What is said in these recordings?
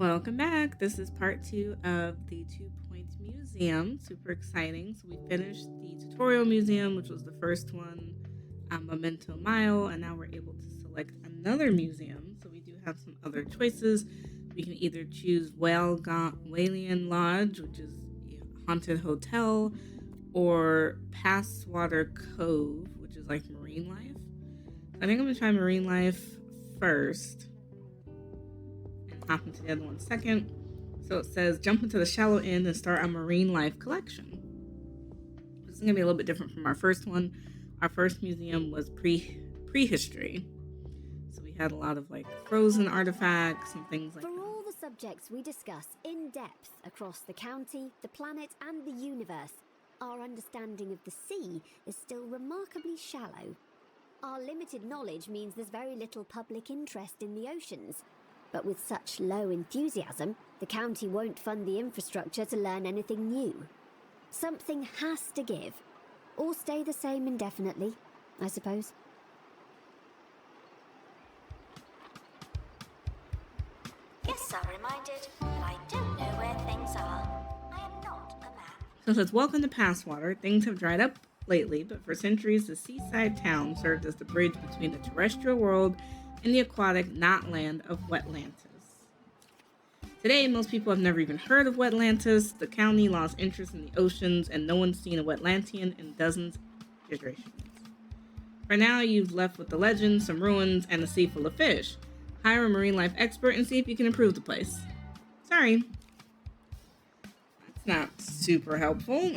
Welcome back. This is part two of the 2 Point Museum. Super exciting. So we finished the tutorial museum, which was the first one, Memento Mile, and now we're able to select another museum. So we do have some other choices. We can either choose Whalian Lodge, which is a haunted hotel, or Passwater Cove, which is like marine life. I think I'm gonna try marine life first. Hop into the other one second. So it says jump into the shallow end and start a marine life collection. This is gonna be a little bit different from our first one. Our first museum was prehistory. So we had a lot of like frozen artifacts and things like For that. all the subjects we discuss in depth across the county, the planet, and the universe, our understanding of the sea is still remarkably shallow. Our limited knowledge means there's very little public interest in the oceans. But with such low enthusiasm, the county won't fund the infrastructure to learn anything new. Something has to give, or stay the same indefinitely, I suppose. Guests are reminded that I don't know where things are. I am not a map. So it says welcome to Passwater. Things have dried up lately, but for centuries the seaside town served as the bridge between the terrestrial world and the aquatic not land of Wetlantis. Today, most people have never even heard of Wetlantis. The county lost interest in the oceans, and no one's seen a Wetlantian in dozens of generations. For now, you've left with the legend, some ruins, and a sea full of fish. Hire a marine life expert and see if you can improve the place. Sorry. That's not super helpful.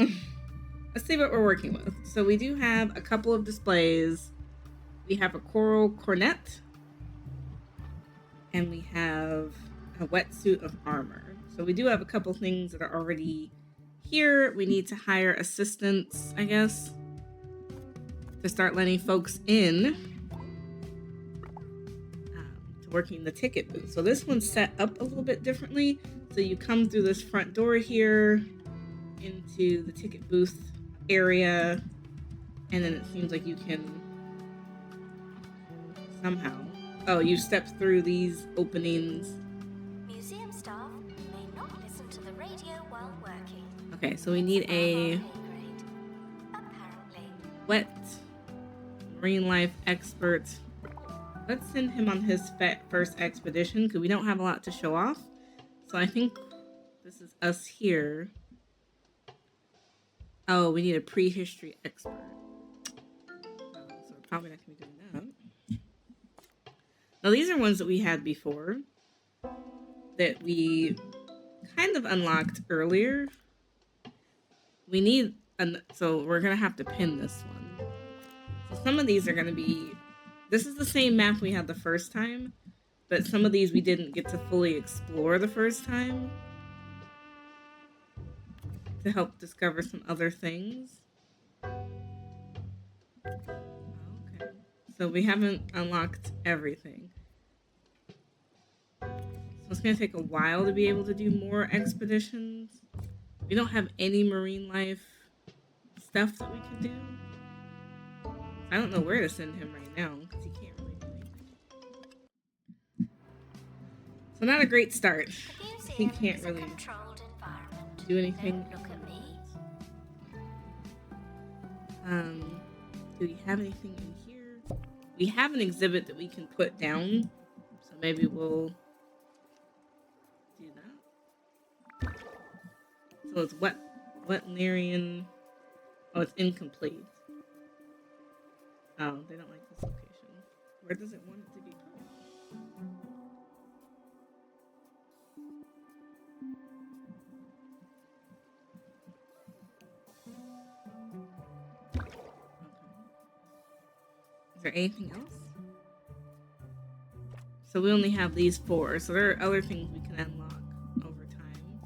Let's see what we're working with. So we do have a couple of displays. We have a coral cornet. And we have a wetsuit of armor. So we do have a couple things that are already here. We need to hire assistants, I guess, to start letting folks in to working the ticket booth. So this one's set up a little bit differently. So you come through this front door here into the ticket booth area, and then it seems like you can somehow... Oh, you step through these openings. Museum staff may not listen to the radio while working. Okay, so we need a Apparently. wet marine life expert. Let's send him on his first expedition because we don't have a lot to show off. So I think this is us here. Oh, we need a prehistory expert. So we're probably not going to be doing that. Now, these are ones that we had before that we kind of unlocked earlier. We need, so we're going to have to pin this one. So some of these are going to be, this is the same map we had the first time, but some of these we didn't get to fully explore the first time to help discover some other things. Okay. So we haven't unlocked everything. So it's going to take a while to be able to do more expeditions. We don't have any marine life stuff that we can do. I don't know where to send him right now because he can't really do anything. So not a great start. He can't really do anything. Don't look at me. Do we have anything in here? We have an exhibit that we can put down, so maybe we'll do that. So it's Wetlarian. Oh, it's incomplete. Oh, they don't like this location. Where does it want it to be put? Is there anything else? So we only have these 4. So there are other things we can unlock over time,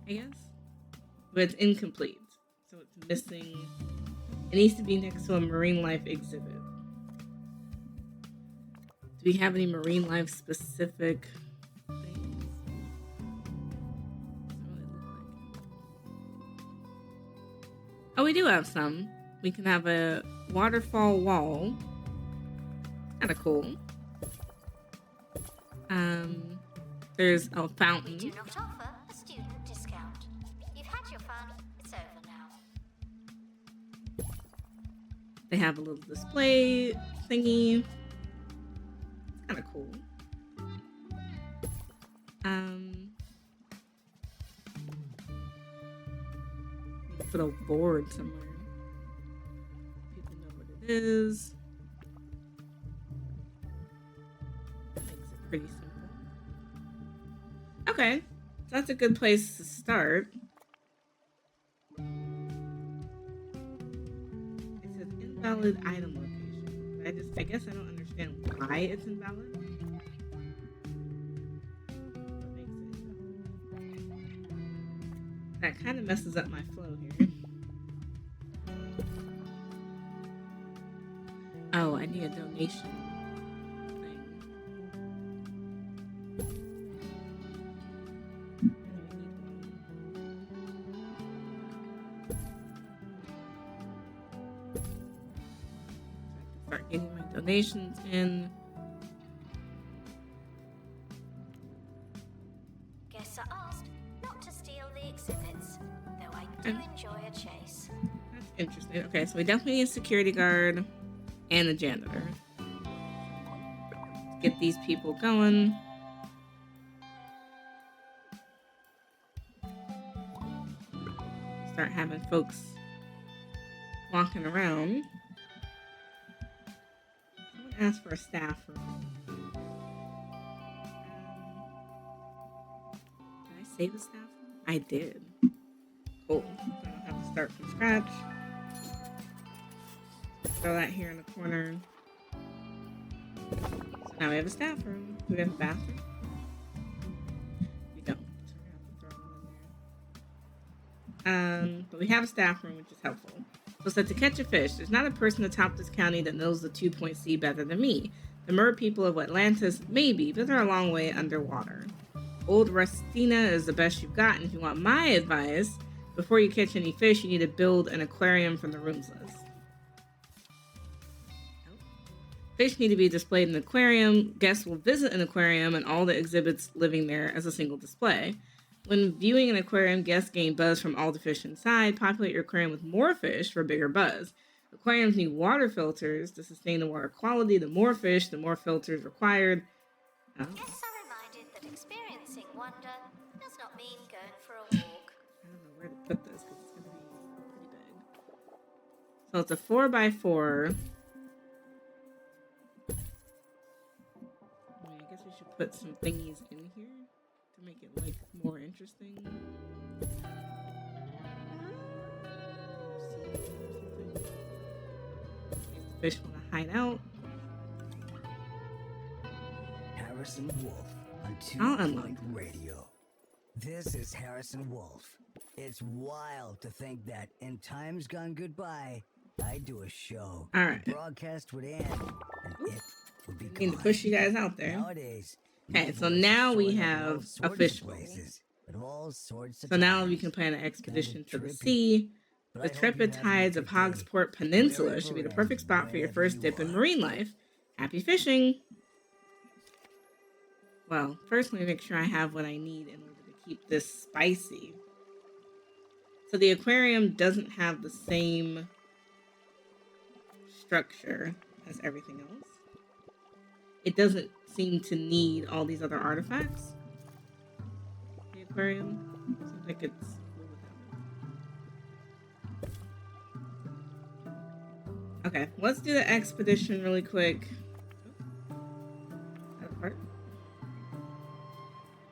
I guess. But it's incomplete. So it's missing. It needs to be next to a marine life exhibit. Do we have any marine life specific things? Doesn't really look like it. Oh, we do have some. We can have a waterfall wall. Kind of cool. There's a We do fountain. not offer a student discount. You've had your fun. It's over now. They have a little display thingy. It's kind of cool. Put a board somewhere. People know what it is. That makes it pretty simple. Okay, so that's a good place to start. It says invalid item location. I guess I don't understand why it's invalid. What makes it invalid? That kind of messes up my flow here. Oh, I need a donation thing. Start getting my donations in. Guests are asked not to steal the exhibits, though I do enjoy a chase. That's interesting. Okay, so we definitely need a security guard and a janitor. Let's get these people going. Start having folks walking around. Someone asked for a staff room. Did I save a staff room? I did. Cool. So I don't have to start from scratch. Throw that here in the corner. So now we have a staff room. Do we have a bathroom? We don't. So we're gonna have to throw one in there. But we have a staff room, which is helpful. So it said to catch a fish, there's not a person atop this county that knows the 2-point sea better than me. The mer people of Atlantis, maybe, but they're a long way underwater. Old Rustina is the best you've got, and if you want my advice, before you catch any fish, you need to build an aquarium from the rooms list. Fish need to be displayed in an aquarium. Guests will visit an aquarium and all the exhibits living there as a single display. When viewing an aquarium, guests gain buzz from all the fish inside. Populate your aquarium with more fish for a bigger buzz. Aquariums need water filters to sustain the water quality. The more fish, the more filters required. Oh. Guests are reminded that experiencing wonder does not mean going for a walk. I don't know where to put this because it's going to be pretty big. So it's a 4x4. I guess we should put some thingies in here to make it like more interesting. The fish want to hide out. Harrison Wolf on I'll 2 unlock Point this. Radio. This is Harrison Wolf. It's wild to think that in times gone goodbye, I do a show. All right. Broadcast would end, and it would be Need to push you guys out there. Nowadays. Okay, so now we have a fish bowl. So now we can plan an expedition to the sea. The trepid tides of Hogsport Peninsula should be the perfect spot for your first dip in marine life. Happy fishing! Well, first let me make sure I have what I need in order to keep this spicy. So the aquarium doesn't have the same structure as everything else. It doesn't seem to need all these other artifacts. The aquarium seems like it's cool with that. Okay, let's do the expedition really quick. That part.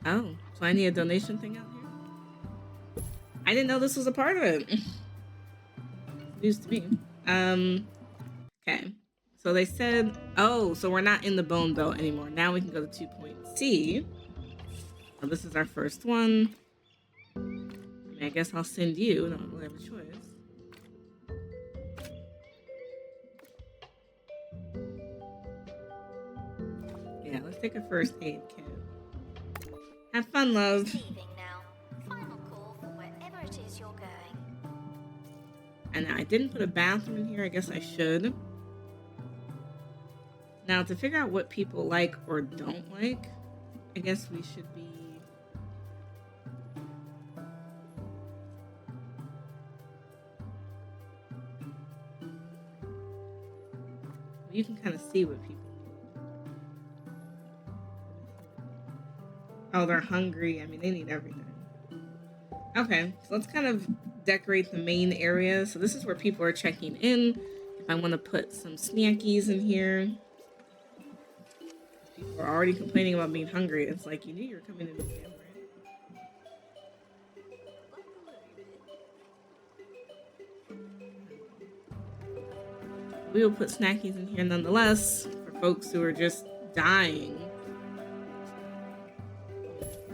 Oh, so I need a donation thing out here? I didn't know this was a part of it. News to me. Okay. So they said, oh, so we're not in the bone belt anymore. Now we can go to 2 Point C. So this is our first one. I mean, I guess I'll send you. I don't really have a choice. Yeah, let's take a first aid kit. Have fun, love. Leaving now. Final call for wherever it is you're going. And I didn't put a bathroom in here. I guess I should. Now, to figure out what people like or don't like, I guess we should be... You can kind of see what people need. Oh, they're hungry. I mean, they need everything. Okay, so let's kind of decorate the main area. So this is where people are checking in. If I want to put some snackies in here. People are already complaining about being hungry. It's like, you knew you were coming to the museum, right? We will put snackies in here nonetheless for folks who are just dying.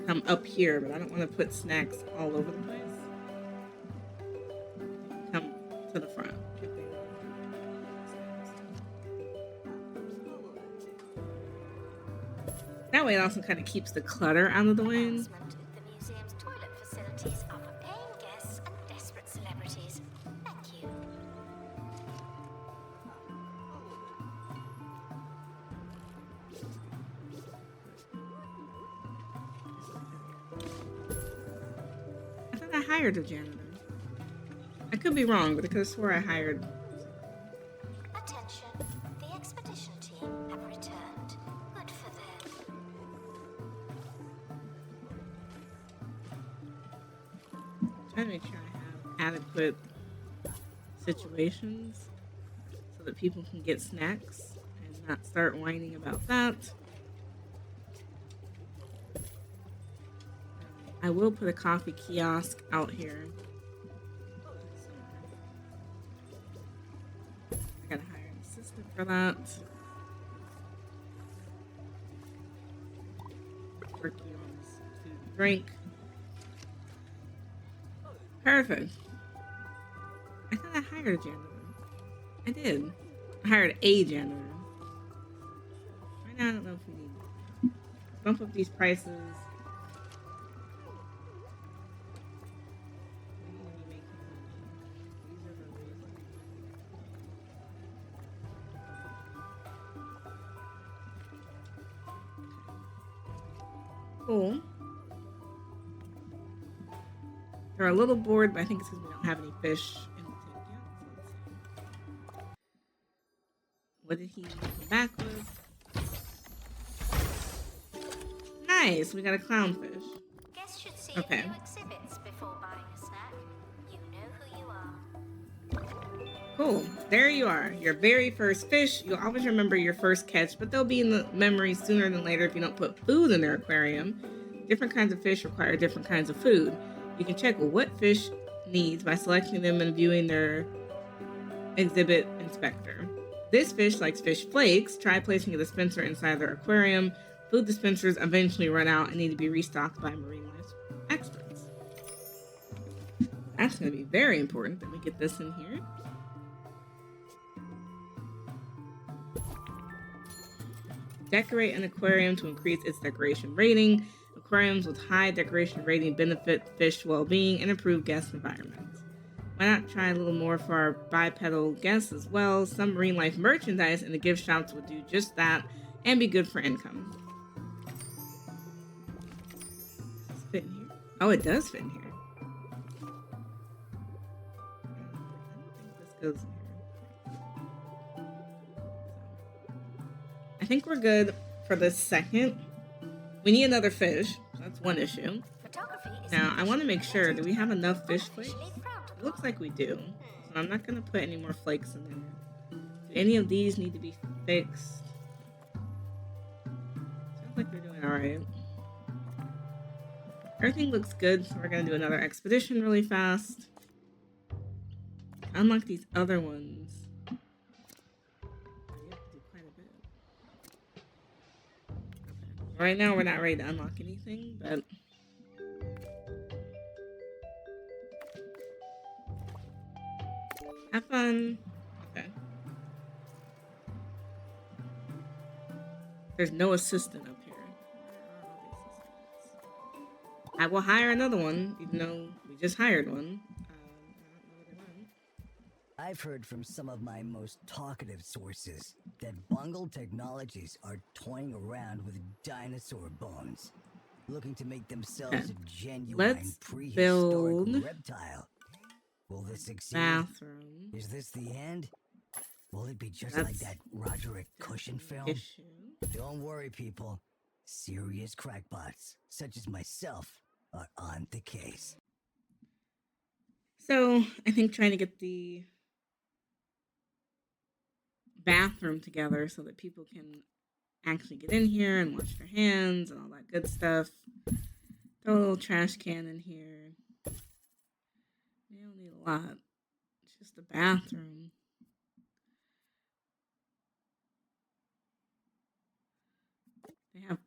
Come up here, but I don't want to put snacks all over the place. Come to the front. That way it also kind of keeps the clutter out of the way. The museum's toilet facilities are for paying guests and desperate celebrities. Thank you. I thought I hired a janitor. I could be wrong, but I could have swore I hired. Attention, the expedition team have returned. Good for them. Trying to make sure I have adequate situations so that people can get snacks and not start whining about that. I will put a coffee kiosk out here. I gotta hire an assistant for that. Working on this food and drink. Perfect. I thought I hired a janitor. I did. I hired a janitor. Right now, I don't know if we need to bump up these prices. Cool. They're a little bored, but I think it's because we don't have any fish in the tank yet. What did he come back with? Nice, we got a clownfish. Guests should see Okay. a few exhibits before buying a snack. You know who you are. Cool. There you are. Your very first fish. You'll always remember your first catch, but they'll be in the memory sooner than later if you don't put food in their aquarium. Different kinds of fish require different kinds of food. You can check what fish needs by selecting them and viewing their exhibit inspector. This fish likes fish flakes. Try placing a dispenser inside their aquarium. Food dispensers eventually run out and need to be restocked by marine life experts. That's going to be very important that we get this in here. Decorate an aquarium to increase its decoration rating. Aquariums with high decoration rating benefit fish well-being and improve guest environments. Why not try a little more for our bipedal guests as well? Some marine life merchandise in the gift shops would do just that and be good for income. Does this fit in here? Oh, it does fit in here. I don't think this goes in here. I think we're good for the second. We need another fish. That's one issue. Photography is Now, I want to make sure, do we have enough fish flakes? It looks like we do. So I'm not going to put any more flakes in there. Do any of these need to be fixed? Sounds like we're doing alright. Everything looks good, so we're going to do another expedition really fast. Unlike these other ones. We have to do quite a bit. Okay. Right now, we're not ready to unlock anything, but... have fun. Okay. There's no assistant up here. Where are all these assistants? I will hire another one, even though we just hired one. I don't know where they went. I've heard from some of my most talkative sources that bungled technologies are toying around with dinosaur bones, looking to make themselves Okay. a genuine Let's prehistoric build reptile. Will this succeed? bathroom. Is this the end? Will it be just like That's that Roderick Cushion film? issue. Don't worry, people. Serious crackpots, such as myself, are on the case. So I think trying to get the bathroom together so that people can actually get in here and wash their hands and all that good stuff. Throw a little trash can in here. We don't need a lot. It's just a bathroom. They have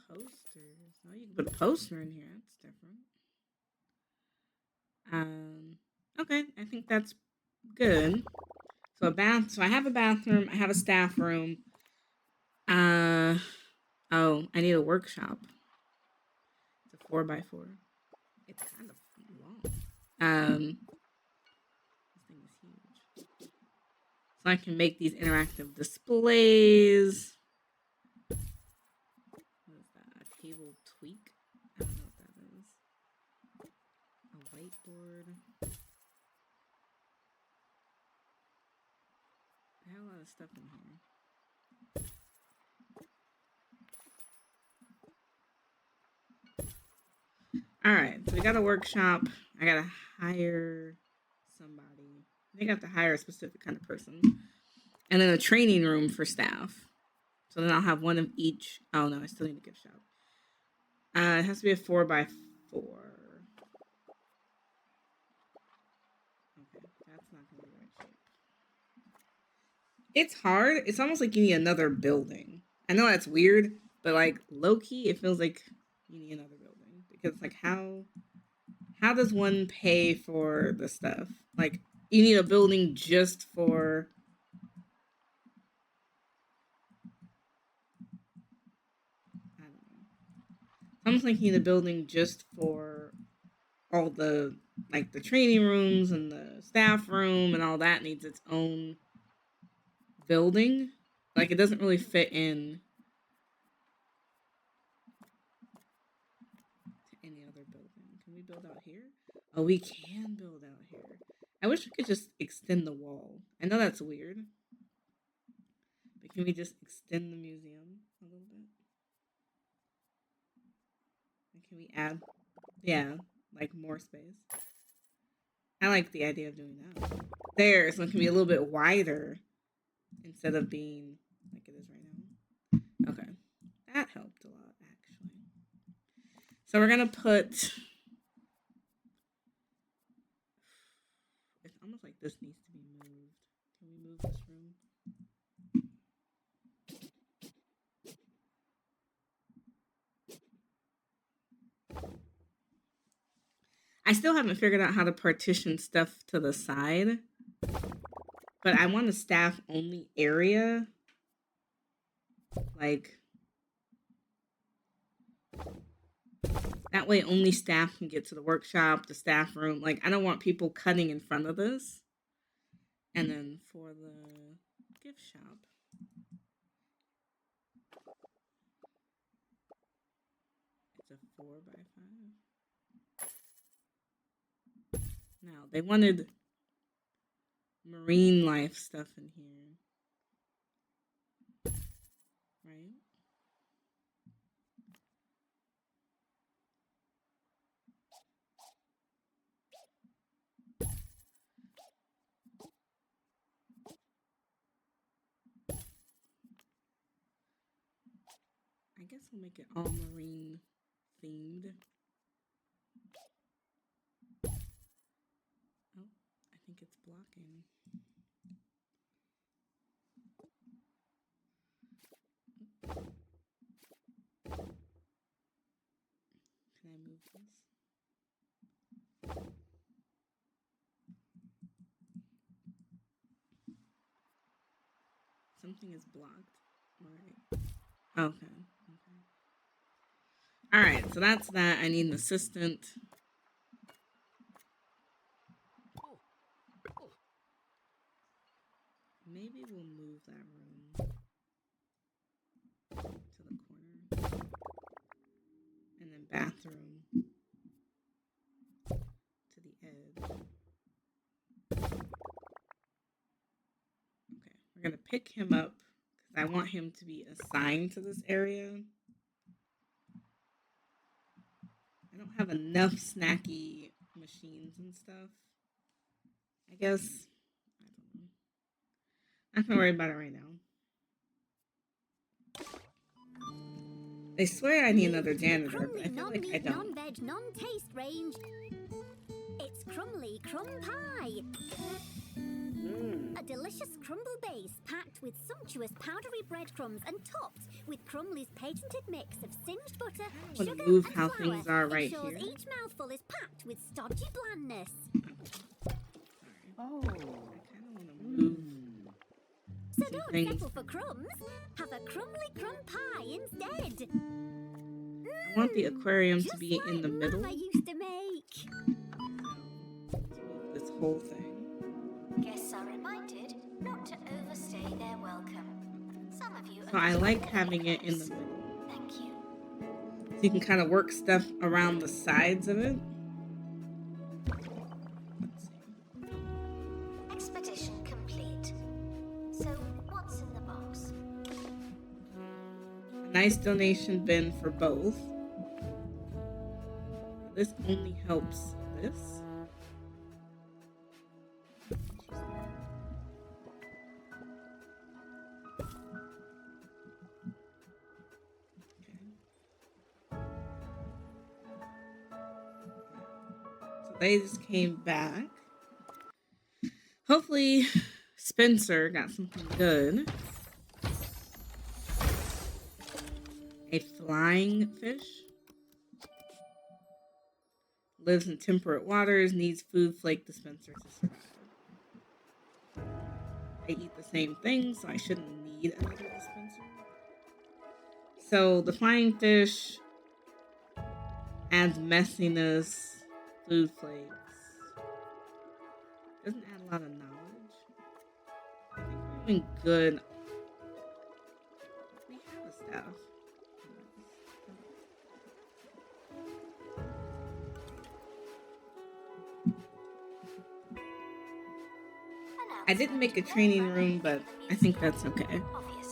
posters. Oh, you can put a poster in here. That's different. Okay, I think that's good. So So I have a bathroom. I have a staff room. Oh, I need a workshop. It's a 4x4. It's kind of long. This thing is huge. So I can make these interactive displays. What is that? A cable tweak? I don't know what that is. A whiteboard. I have a lot of stuff in here. All right, so we got a workshop. I gotta hire somebody. I think I have to hire a specific kind of person. And then a training room for staff. So then I'll have one of each. Oh no, I still need a gift shop. It has to be a 4x4. Okay, that's not gonna be the right shape. It's hard. It's almost like you need another building. I know that's weird, but like low key, it feels like you need another building because like how does one pay for the stuff? Like you need a building just for. I don't know. I'm thinking the building just for all the like the training rooms and the staff room and all that needs its own building. Like it doesn't really fit in to any other building. Can we build out here? Oh, we can build out here. I wish we could just extend the wall. I know that's weird. But can we just extend the museum a little bit? And can we add like more space? I like the idea of doing that. There, so it can be a little bit wider instead of being like it is right now. Okay. That helped a lot, actually. So we're going to put... It's almost like this needs to be moved. Can we move this room? I still haven't figured out how to partition stuff to the side. But I want a staff-only area. Like... That way only staff can get to the workshop, the staff room. Like, I don't want people cutting in front of this. And then for the gift shop. It's a 4x5. Now, they wanted marine life stuff in here. Right? I guess we'll make it all marine themed. Oh, I think it's blocking. Can I move this? Something is blocked. Right. Okay. All right, so that's that. I need an assistant. Maybe we'll move that room to the corner. And then bathroom to the edge. Okay, we're going to pick him up because I want him to be assigned to this area. I don't have enough snacky machines and stuff. I guess, I don't know. Not going to worry about it right now. They swear I need another janitor, but I feel like I don't. Non-veg, non-taste range. It's Crumly Crumb Pie. A delicious crumble base packed with sumptuous powdery breadcrumbs and topped with Crumly's patented mix of singed butter, sugar, move and how flour. things are right ensures here. Each mouthful is packed with stodgy blandness. Oh, I kind of want to move. So don't settle for crumbs. Have a Crumly Crumb Pie instead. I want the aquarium to be in the middle. Mama used to make. This whole thing. Guests are reminded not to overstay their welcome. Some of you So I like having it in the middle. Thank you. So you can kind of work stuff around the sides of it. Let's see. Expedition complete. So, what's in the box? A nice donation bin for both. This only helps this. They just came back. Hopefully Spencer got something good. A flying fish. Lives in temperate waters, needs food flake dispenser to survive. They eat the same thing, so I shouldn't need another dispenser. So the flying fish adds messiness, food flakes. Doesn't add a lot of knowledge. I think we're doing good. We have a staff. I didn't make a training room, but I think that's okay.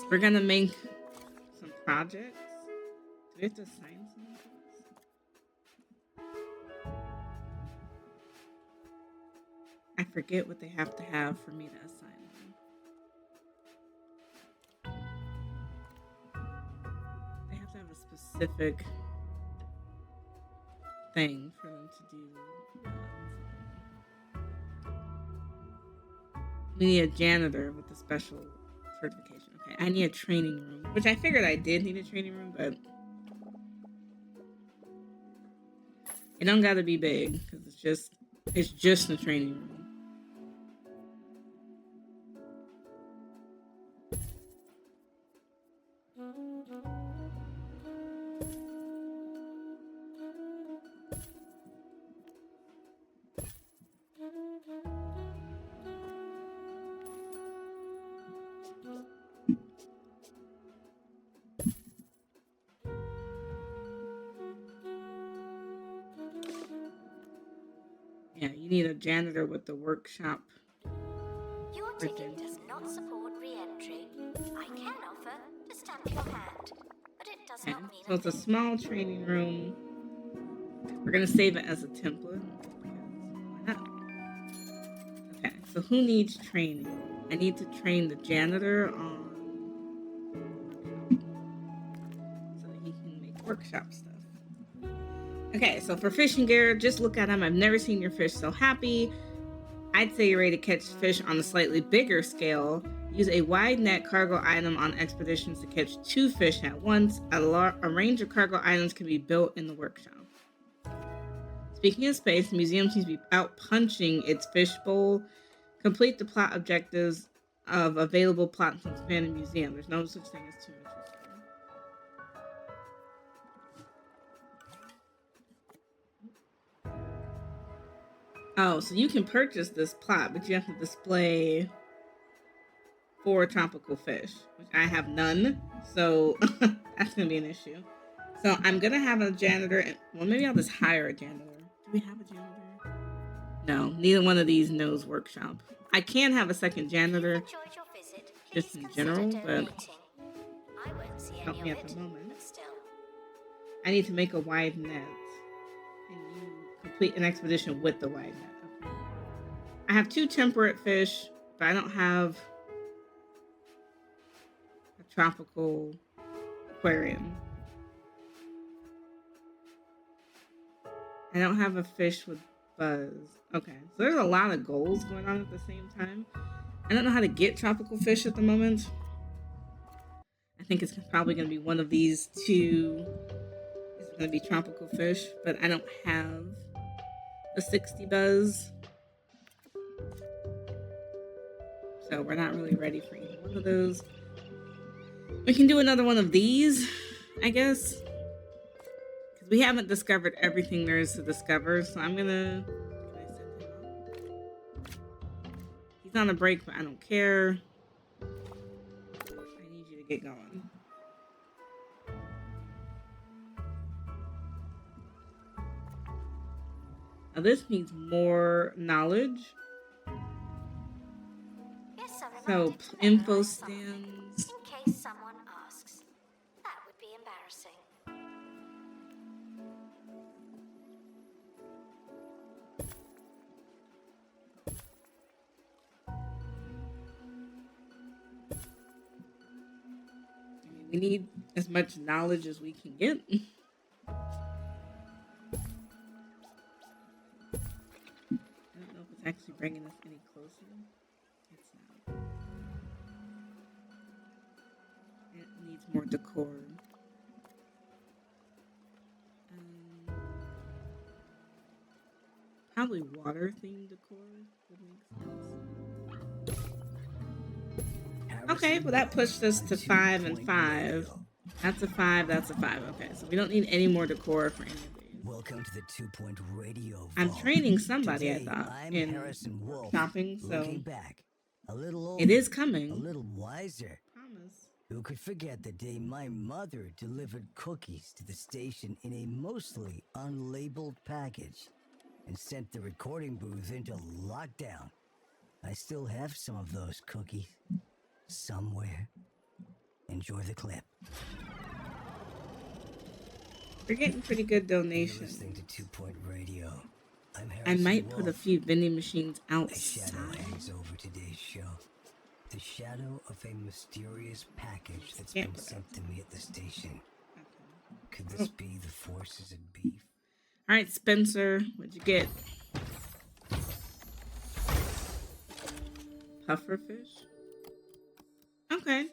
We're gonna make some projects. Do we have to assign something? I forget what they have to have for me to assign them. They have to have a specific thing for them to do. We need a janitor with a special certification. Okay, I need a training room, which I figured I did need a training room, but it don't gotta be big because it's just a training room. Yeah, you need a janitor with the workshop. Your ticket does not support re-entry. I can offer to stamp your hand, but it does Okay, not mean so it's a small training room. We're gonna save it as a template. Why not? Okay, so who needs training? I need to train the janitor on so that he can make workshop stuff. Okay, so for fishing gear, just look at him. I've never seen your fish so happy. I'd say you're ready to catch fish on a slightly bigger scale. Use a wide net cargo item on expeditions to catch 2 fish at once. A range of cargo items can be built in the workshop. Speaking of space, the museum seems to be out punching its fishbowl. Complete the plot objectives of available plots to expand the museum. There's no such thing as too much research. Oh, so you can purchase this plot, but you have to display 4 tropical fish, which I have none. So that's going to be an issue. So I'm going to have a janitor. Well, maybe I'll just hire a janitor. Do we have a janitor? No, neither one of these knows workshop. I can have a second janitor Enjoyed your visit. just Please in consider general, but donating. I won't see help any me of at it, the moment. but still. I need to make a wide net. And you complete an expedition with the wide net. Okay. I have 2 temperate fish, but I don't have a tropical aquarium. I don't have a fish with buzz. Okay, so there's a lot of goals going on at the same time. I don't know how to get tropical fish at the moment. I think it's probably going to be one of these 2 is going to be tropical fish, but I don't have a 60 buzz. So we're not really ready for either one of those. We can do another one of these, I guess. Because we haven't discovered everything there is to discover. So I'm going to... Can I send him out? He's on a break, but I don't care. I need you to get going. Now this needs more knowledge. Yes, I'm So reminded to info memorize something, stands. in case someone asks. That would be embarrassing. We need as much knowledge as we can get. I don't know if it's actually bringing us any closer. It's not. It needs more decor. Probably water themed decor would make sense. Okay, well that pushed us to 5 and 5. That's a 5, that's a 5. Okay, so we don't need any more decor for any of these. Welcome to the 2-Point Radio I'm Vault. training somebody, Today, I thought, I'm in Harrison Wolf, shopping, so looking back, a little older, it is coming. a little wiser. Promise. Who could forget the day my mother delivered cookies to the station in a mostly unlabeled package and sent the recording booth into lockdown? I still have some of those cookies somewhere. Enjoy the clip. We're getting pretty good You're donations. listening to 2-Point Radio. I'm I Harrison might put a Wolf. few vending machines A outside. shadow hangs over today's show. The shadow of a mysterious package that's been sent to me at the station. Could this be the forces of beef? All right, Spencer, what'd you get? Pufferfish? Okay.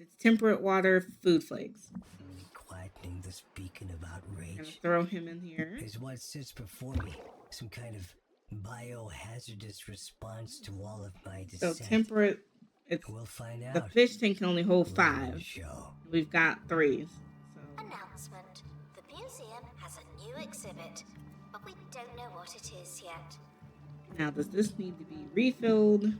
It's temperate water food flakes. Quietening this beacon of I'm gonna outrage throw him in here. is what sits before me. Some kind of biohazardous response to all of my So dissent. temperate, it's We'll find the out. fish tank can only hold later in the 5. show. We've got 3. So Announcement. The museum has a new exhibit, but we don't know what it is yet. now does this need to be refilled?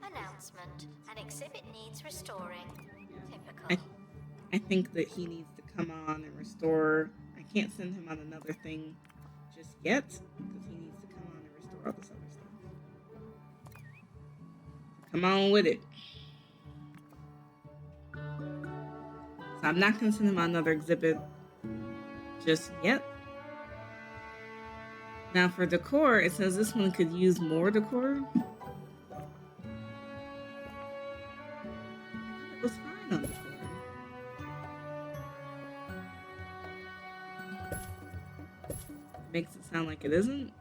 Announcement. An exhibit needs restoring. Typical. I think that he needs to come on and restore. I can't send him on another thing just yet because he needs to come on and restore all this other stuff. Come on with it. So I'm not going to send him on another exhibit just yet. Now for decor, it says this one could use more decor. It was fine on decor. Makes it sound like it isn't.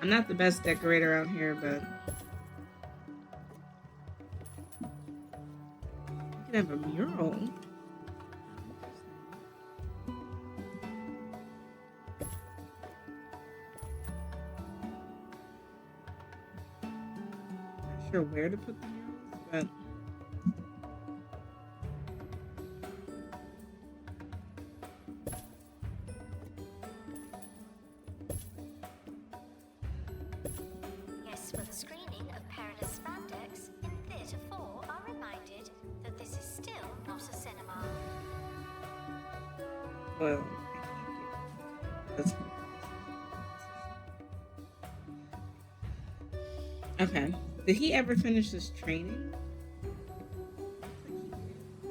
I'm not the best decorator out here, but you could have a mural. Not sure where to put the murals, but not a cinema. Well, that's okay. Did he ever finish his training?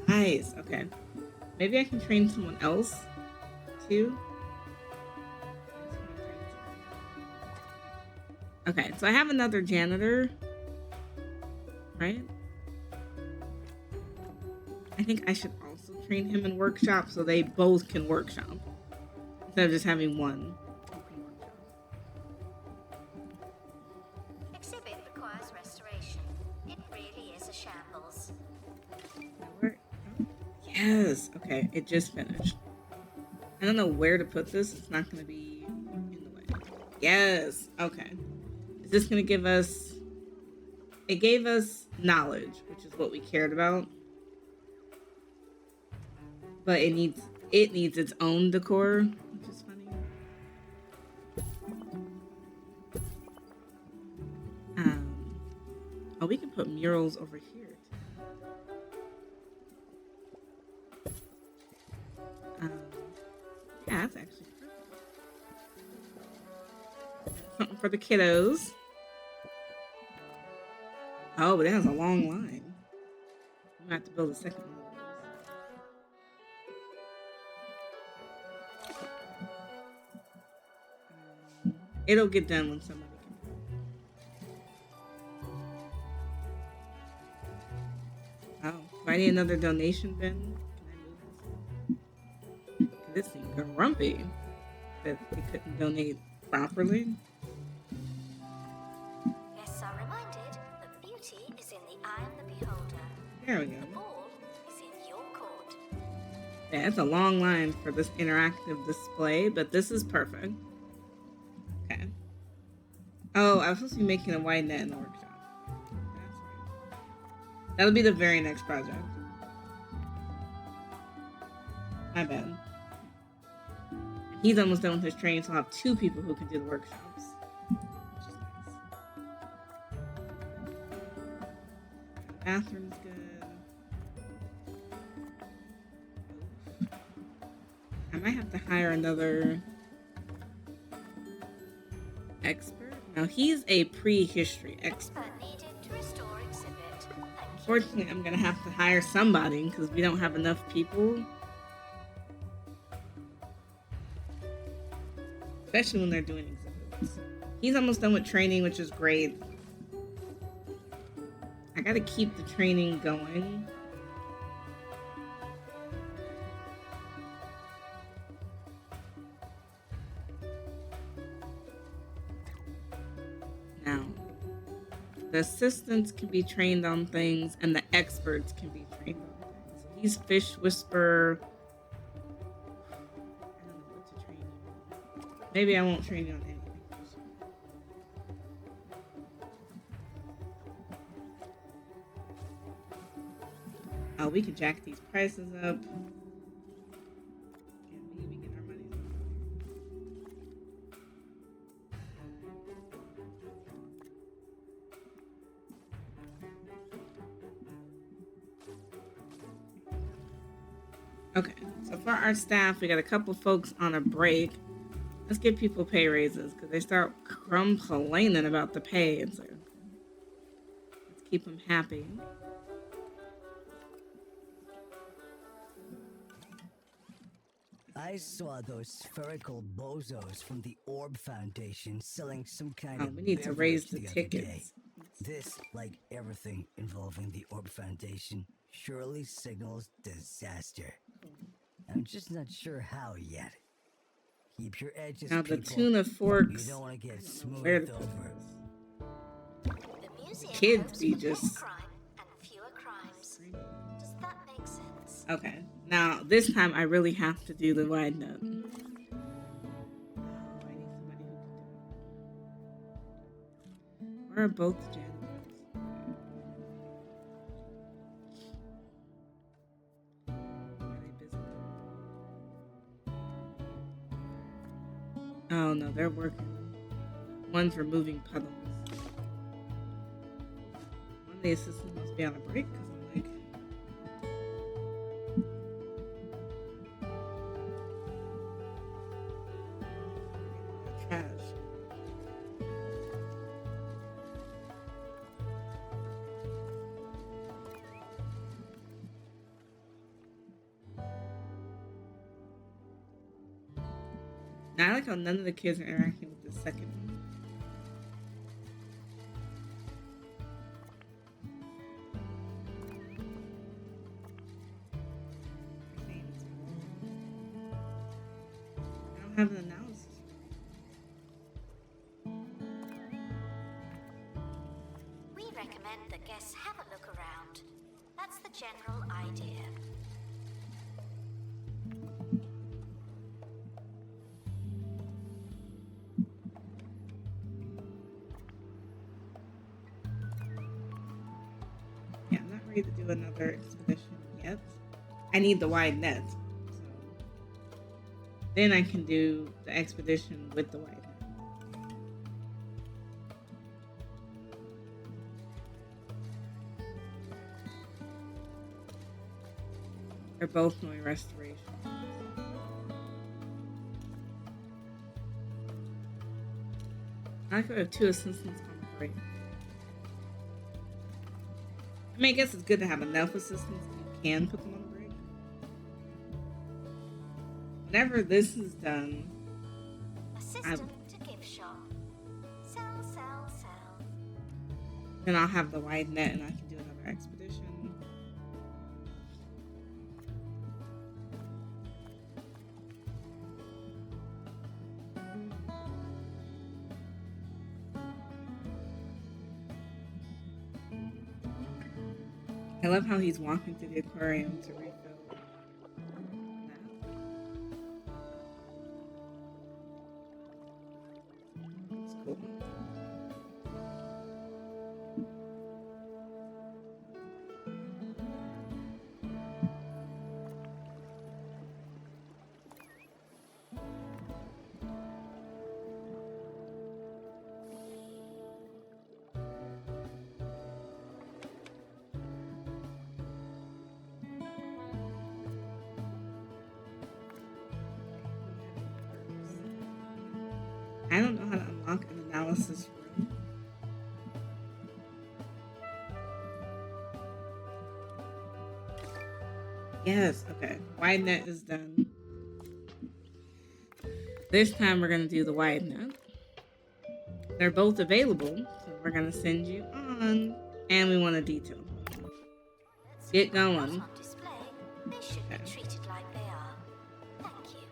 Nice. Okay. Maybe I can train someone else too. Okay, so I have another janitor, right? I think I should also train him in workshop so they both can workshop instead of just having one. Exhibit requires restoration. It really is a shambles. Yes. Okay, it just finished. I don't know where to put this. It's not going to be in the way. Yes. Okay. Is this going to give us... It gave us knowledge, which is what we cared about. But it needs its own decor, which is funny. Oh, we can put murals over here too. Yeah, that's actually perfect. Something for the kiddos. Oh, but it has a long line. I'm gonna have to build a second one of those. It'll get done when somebody can. Oh, if I need another donation bin, can I move this? This seems grumpy that they couldn't donate properly. Guests are reminded that beauty is in the eye of the beholder. There we go. The ball is in your court. Yeah, it's a long line for this interactive display, but this is perfect. Okay. Oh, I was supposed to be making a wide net in the workshop. That's right. That'll be the very next project. My bad. He's almost done with his training, so I'll have 2 people who can do the workshops. Which is nice. Bathroom's good. I might have to hire another expert. Now, he's a prehistory expert. Needed to restore exhibit. Thank you. Unfortunately, I'm going to have to hire somebody because we don't have enough people. Especially when they're doing exhibits. He's almost done with training, which is great. I got to keep the training going. Now, the assistants can be trained on things, and the experts can be trained on things. He's Fish Whisperer. I don't know what to train you on. Maybe I won't train you on anything. Oh, we can jack these prices up. Yeah, we get our money. Okay, so for our staff, we got a couple folks on a break. Let's give people pay raises because they start complaining about the pay. And so let's keep them happy. I saw those spherical bozos from the Orb Foundation selling some kind Oh, of we need to raise the beverage other day. tickets. This, like everything involving the Orb Foundation, surely signals disaster. I'm just not sure how yet. Keep your edges, Now the people. tuna forks. You don't want to get Where to smoothed put over. The museum Kids hopes be for less just- crime and fewer crimes. Does that make sense? Okay, now this time I really have to do the wide net. Oh, I need somebody who can do it. Where are both janitors? Are they busy? Oh no, they're working. One's removing puddles. One of the assistants must be on a break because I'm like, Now, I like how none of the kids are interacting with the second one. I don't have an analysis. We recommend that guests have a look around. That's the general idea. Yeah, I'm not ready to do another expedition yet. I need the wide net. So then I can do the expedition with the wide net. They're both noise restoration. I could have 2 assistants on the break. I mean, I guess it's good to have enough assistants that you can put them on the break. Whenever this is done, Assistant to gift shop. Sell, sell, sell. then I'll have the wide net and I can do another expedition. I love how he's walking to the aquarium to refill that. That's cool. I don't know how to unlock an analysis room. Yes, okay. Wide net is done. This time we're going to do the wide net. They're both available, so we're going to send you on. And we want a detail. Get going. Not on display. They should be treated like they are. Thank you.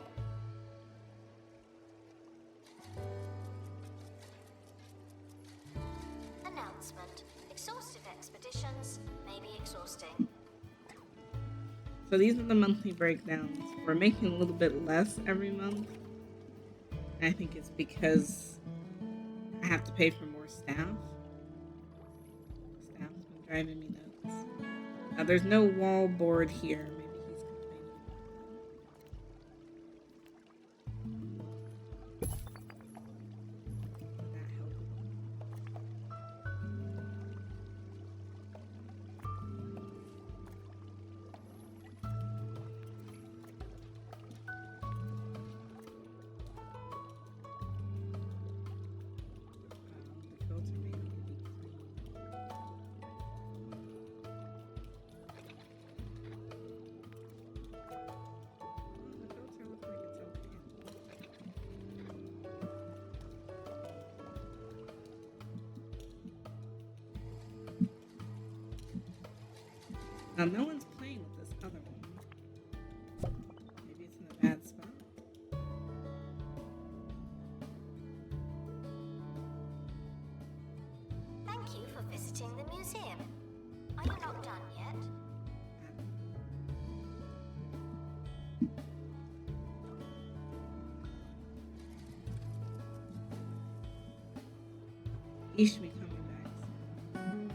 Announcement. Exhaustive expeditions may be exhausting. So these are the monthly breakdowns. We're making a little bit less every month. I think it's because I have to pay for more staff. Staff's been driving me nuts. Now there's no wall board here. Maybe he's complaining about that. That helped. The filter maybe could be clean. The filter looks like it's okay. Now no one's playing with this other one. Maybe it's in a bad spot. Thank you for visiting the museum. Are you not done yet? He should be coming back soon.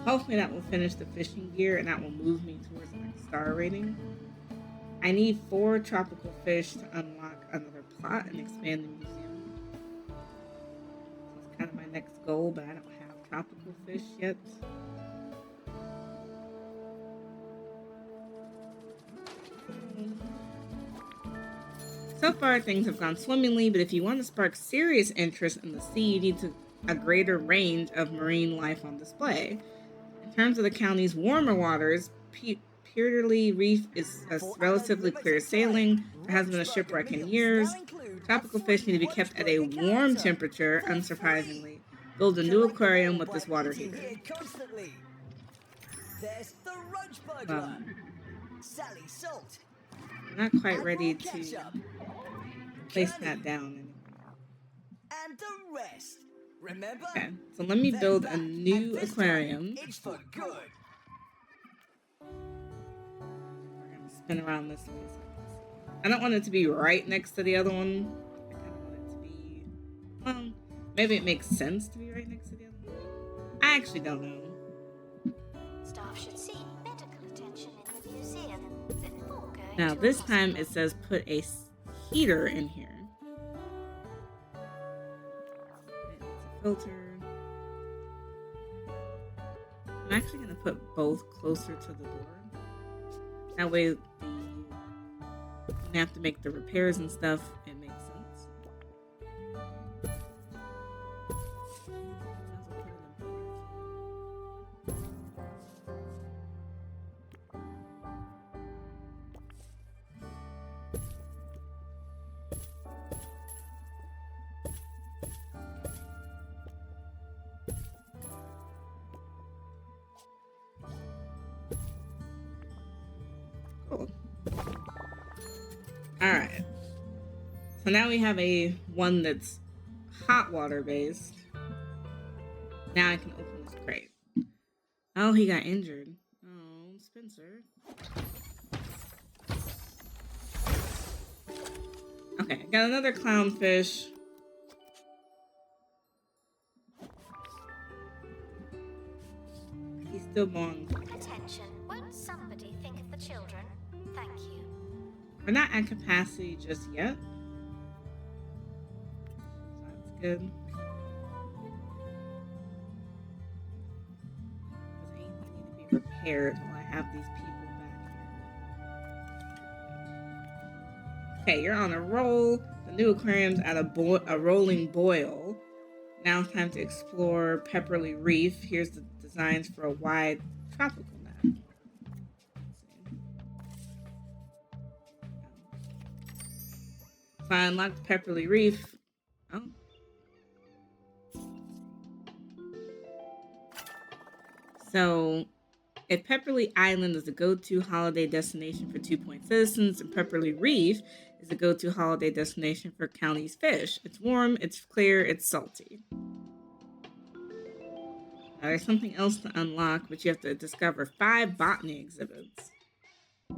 Hopefully that will finish the fishing gear and that will move me towards the next star rating. I need 4 tropical fish to unlock another plot and expand the museum. It's kind of my next goal, but I don't have tropical fish yet. So far, things have gone swimmingly, but if you want to spark serious interest in the sea, you need a greater range of marine life on display. In terms of the county's warmer waters, Pierderly Reef is a relatively clear sailing. There hasn't been a shipwreck in years. Tropical fish need to be kept at a warm temperature, unsurprisingly. Build a new aquarium with this water heater. There's the roach Well, burglar. Sally Salt. I'm not quite ready to place that down anymore. And the rest. Remember? Okay, so let me build a new aquarium. It's for good. We're gonna spin around this way so I can see. I don't want it to be right next to the other one. I kind of want it to be, well, maybe it makes sense to be right next to the other one. I actually don't know. Staff should seek medical attention in the museum before going Now to a this time hospital. it says put a heater in here. It needs a filter. I'm actually gonna put both closer to the door. That way, when you have to make the repairs and stuff, it makes sense. Cool. Alright. So now we have a one that's hot water based. Now I can open this crate. Oh, he got injured. Oh, Spencer. Okay, got another clownfish. He's still born. Attention, won't somebody think of the children? Thank you. We're not at capacity just yet. So that's good. Does anything need to be repaired while I have these people back here? Okay, you're on a roll. The new aquarium's at a rolling boil. Now it's time to explore Pepperly Reef. Here's the designs for a wide tropical map. Let's see. So I unlocked Pepperly Reef. Oh. So, if Pepperly Island is a go-to holiday destination for 2 Point citizens, and Pepperly Reef is a go-to holiday destination for county's fish. It's warm, it's clear, it's salty. Now, there's something else to unlock, but you have to discover 5 botany exhibits. I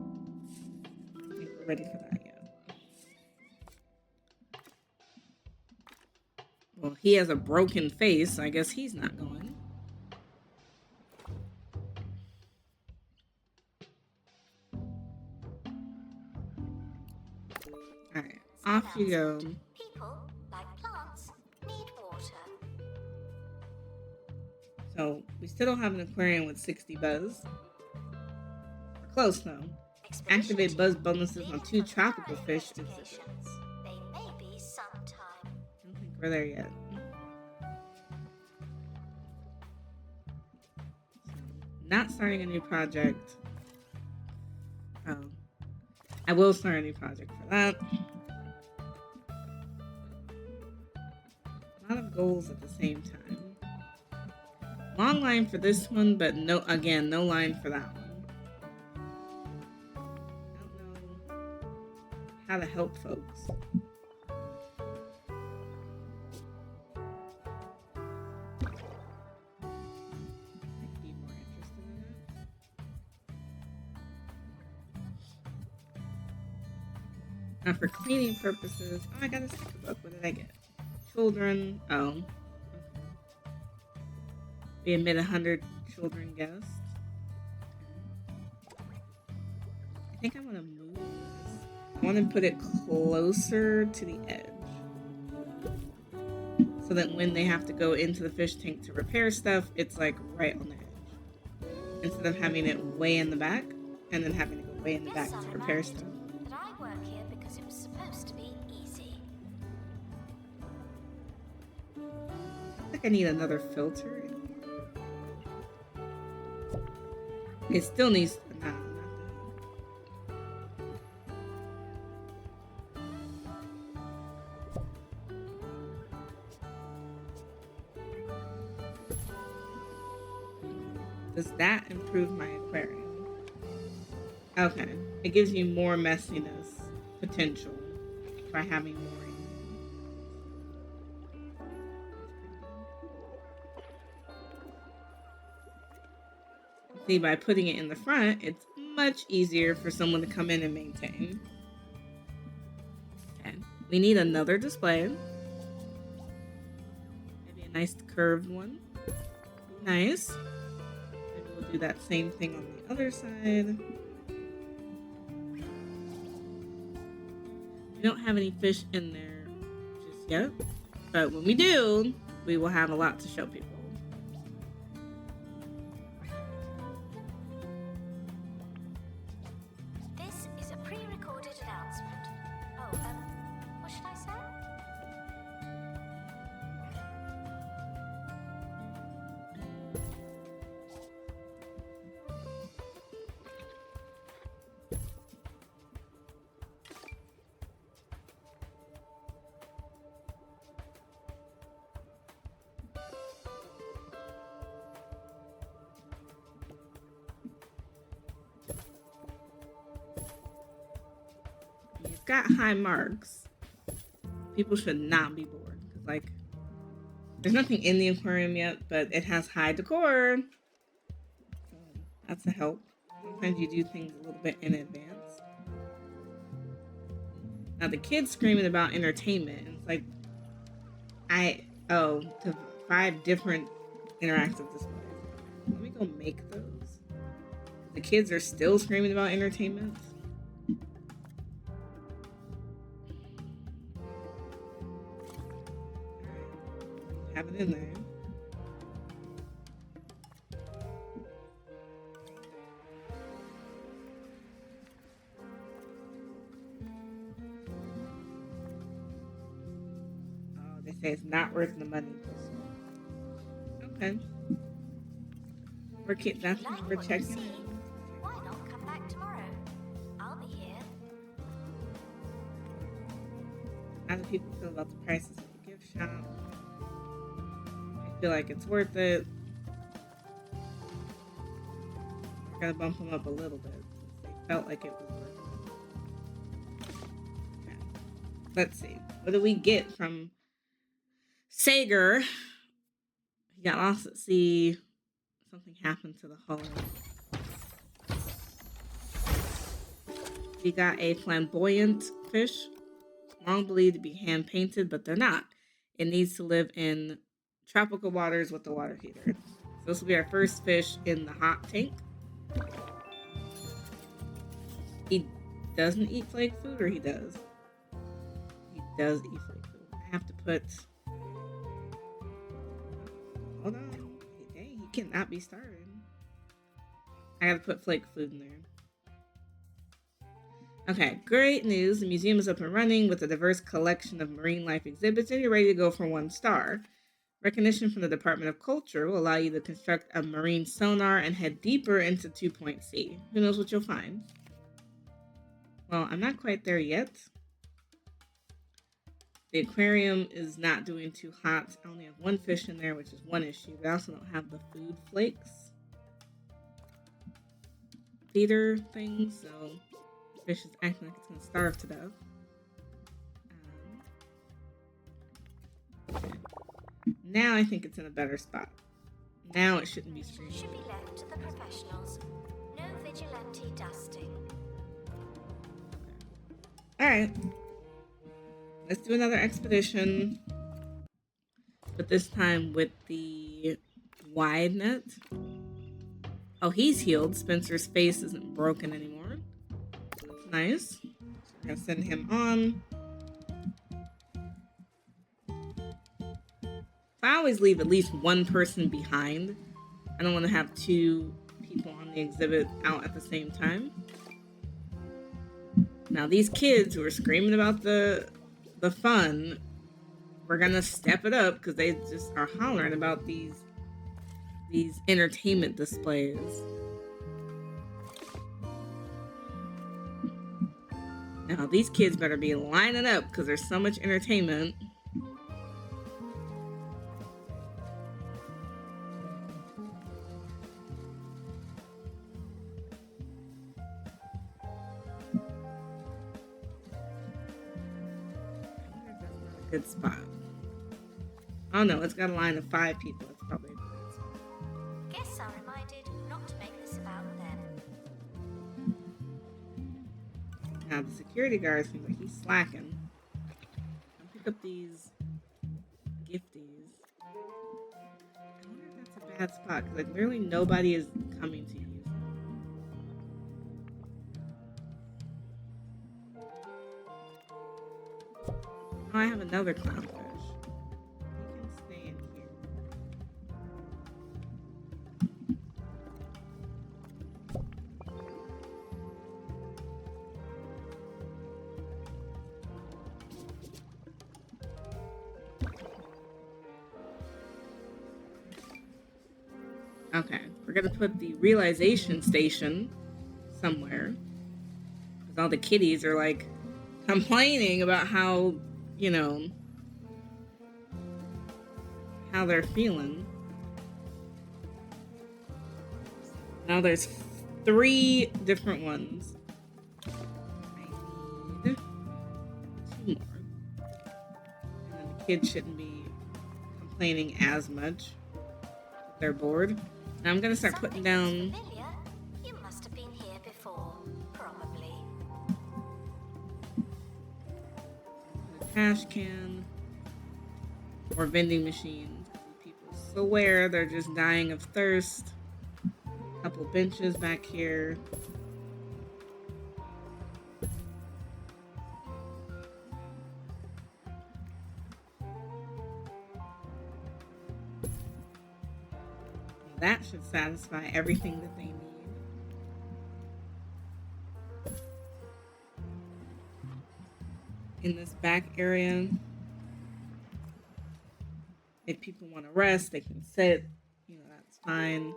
don't think we're ready for that yet. Well, he has a broken face, so I guess he's not going. Alright, off you go. People, like plants, need water. So, we still don't have an aquarium with 60 buzz. We're close though. Activate buzz bonuses on 2 tropical fish exhibits. They may be sometime. I don't think we're there yet. Not starting a new project. Oh. I will start a new project for that. A lot of goals at the same time. Long line for this one, but no line for that one. I don't know how to help folks. I'd be more interested in that. Now for cleaning purposes, oh, I got a sticker book. What did I get? Children. Oh. Okay. We admit 100 children guests. I think I want to move this. I want to put it closer to the edge. So that when they have to go into the fish tank to repair stuff, it's like right on the edge. Instead of having it way in the back and then having to go way in the back to repair stuff. But I work here because it was supposed to be easy. I think I need another filter in here. It still needs... No, not that. not improve my aquarium? Okay. It gives you more messiness potential by having more in. See, by putting it in the front, it's much easier for someone to come in and maintain. Okay. We need another display. Maybe a nice curved one. Nice. Maybe we'll do that same thing on the other side. We don't have any fish in there just yet, but when we do, we will have a lot to show people. This is a pre-recorded announcement. Oh, what should I say? It's got high marks. People should not be bored. Like, there's nothing in the aquarium yet, but it has high decor. So that's a help. Sometimes you do things a little bit in advance. Now the kids screaming about entertainment. And it's like, to 5 different interactive displays. Let me go make those. The kids are still screaming about entertainment. Have it in there. Oh, they say it's not worth the money. Okay. We're checking. Why not come back tomorrow? I'll be here. How do people feel about the prices of the gift shop? I feel like it's worth it. We're gonna bump them up a little bit. They felt like it was worth it. Okay. Let's see. What do we get from Sager? He got lost at sea. Something happened to the hull. We got a flamboyant fish. Long believed to be hand painted, but they're not. It needs to live in tropical waters with the water heater. So this will be our first fish in the hot tank. He doesn't eat flake food, or he does? He does eat flake food. I have to put... Hold on. Dang, he cannot be starving. I gotta put flake food in there. Okay, great news. The museum is up and running with a diverse collection of marine life exhibits, and you're ready to go for 1 star. Recognition from the Department of Culture will allow you to construct a marine sonar and head deeper into 2.C. Who knows what you'll find? Well, I'm not quite there yet. The aquarium is not doing too hot. I only have 1 fish in there, which is 1 issue. But I also don't have the food flakes feeder thing, so the fish is acting like it's going to starve to death. Okay. Now I think it's in a better spot. Now it shouldn't be screaming. Should be left to the professionals. No vigilante dusting. Alright. Let's do another expedition. But this time with the wide net. Oh, he's healed. Spencer's face isn't broken anymore. That's nice. So we're going to send him on. I always leave at least 1 person behind. I don't want to have 2 people on the exhibit out at the same time. Now these kids who are screaming about the fun, we're gonna step it up because they just are hollering about these entertainment displays. Now these kids better be lining up because there's so much entertainment. good spot. Oh no, it's got a line of 5 people. It's probably a great spot. Guests are reminded not to make this about them. Now the security guard seems like he's slacking. I'll pick up these gifties. I wonder if that's a bad spot because like literally nobody is coming to use it. Oh, I have another clownfish. He can stay in here. Okay, we're gonna put the realization station somewhere because all the kitties are like complaining about how, you know, how they're feeling. Now there's 3 different ones. I need 2 more. And then the kids shouldn't be complaining as much. They're bored. Now I'm gonna start putting down. Familiar? You must have been here before, probably. The trash can or vending machines. People swear they're just dying of thirst. Couple benches back here. That should satisfy everything that they need. In this back area, if people want to rest, they can sit. You know, that's fine.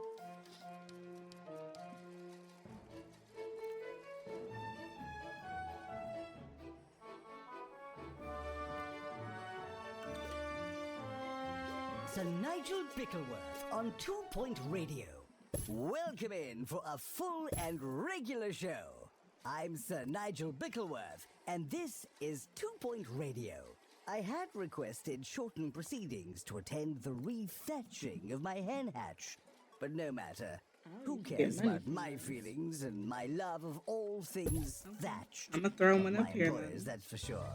Sir Nigel Bickleworth on 2 Point Radio. Welcome in for a full and regular show. I'm Sir Nigel Bickleworth, and this is 2 Point Radio. I had requested shortened proceedings to attend the re-thatching of my hen hatch, but no matter. Who cares about my feelings and my love of all things thatched? I'm gonna throw one Not up my here. employers, that's for sure.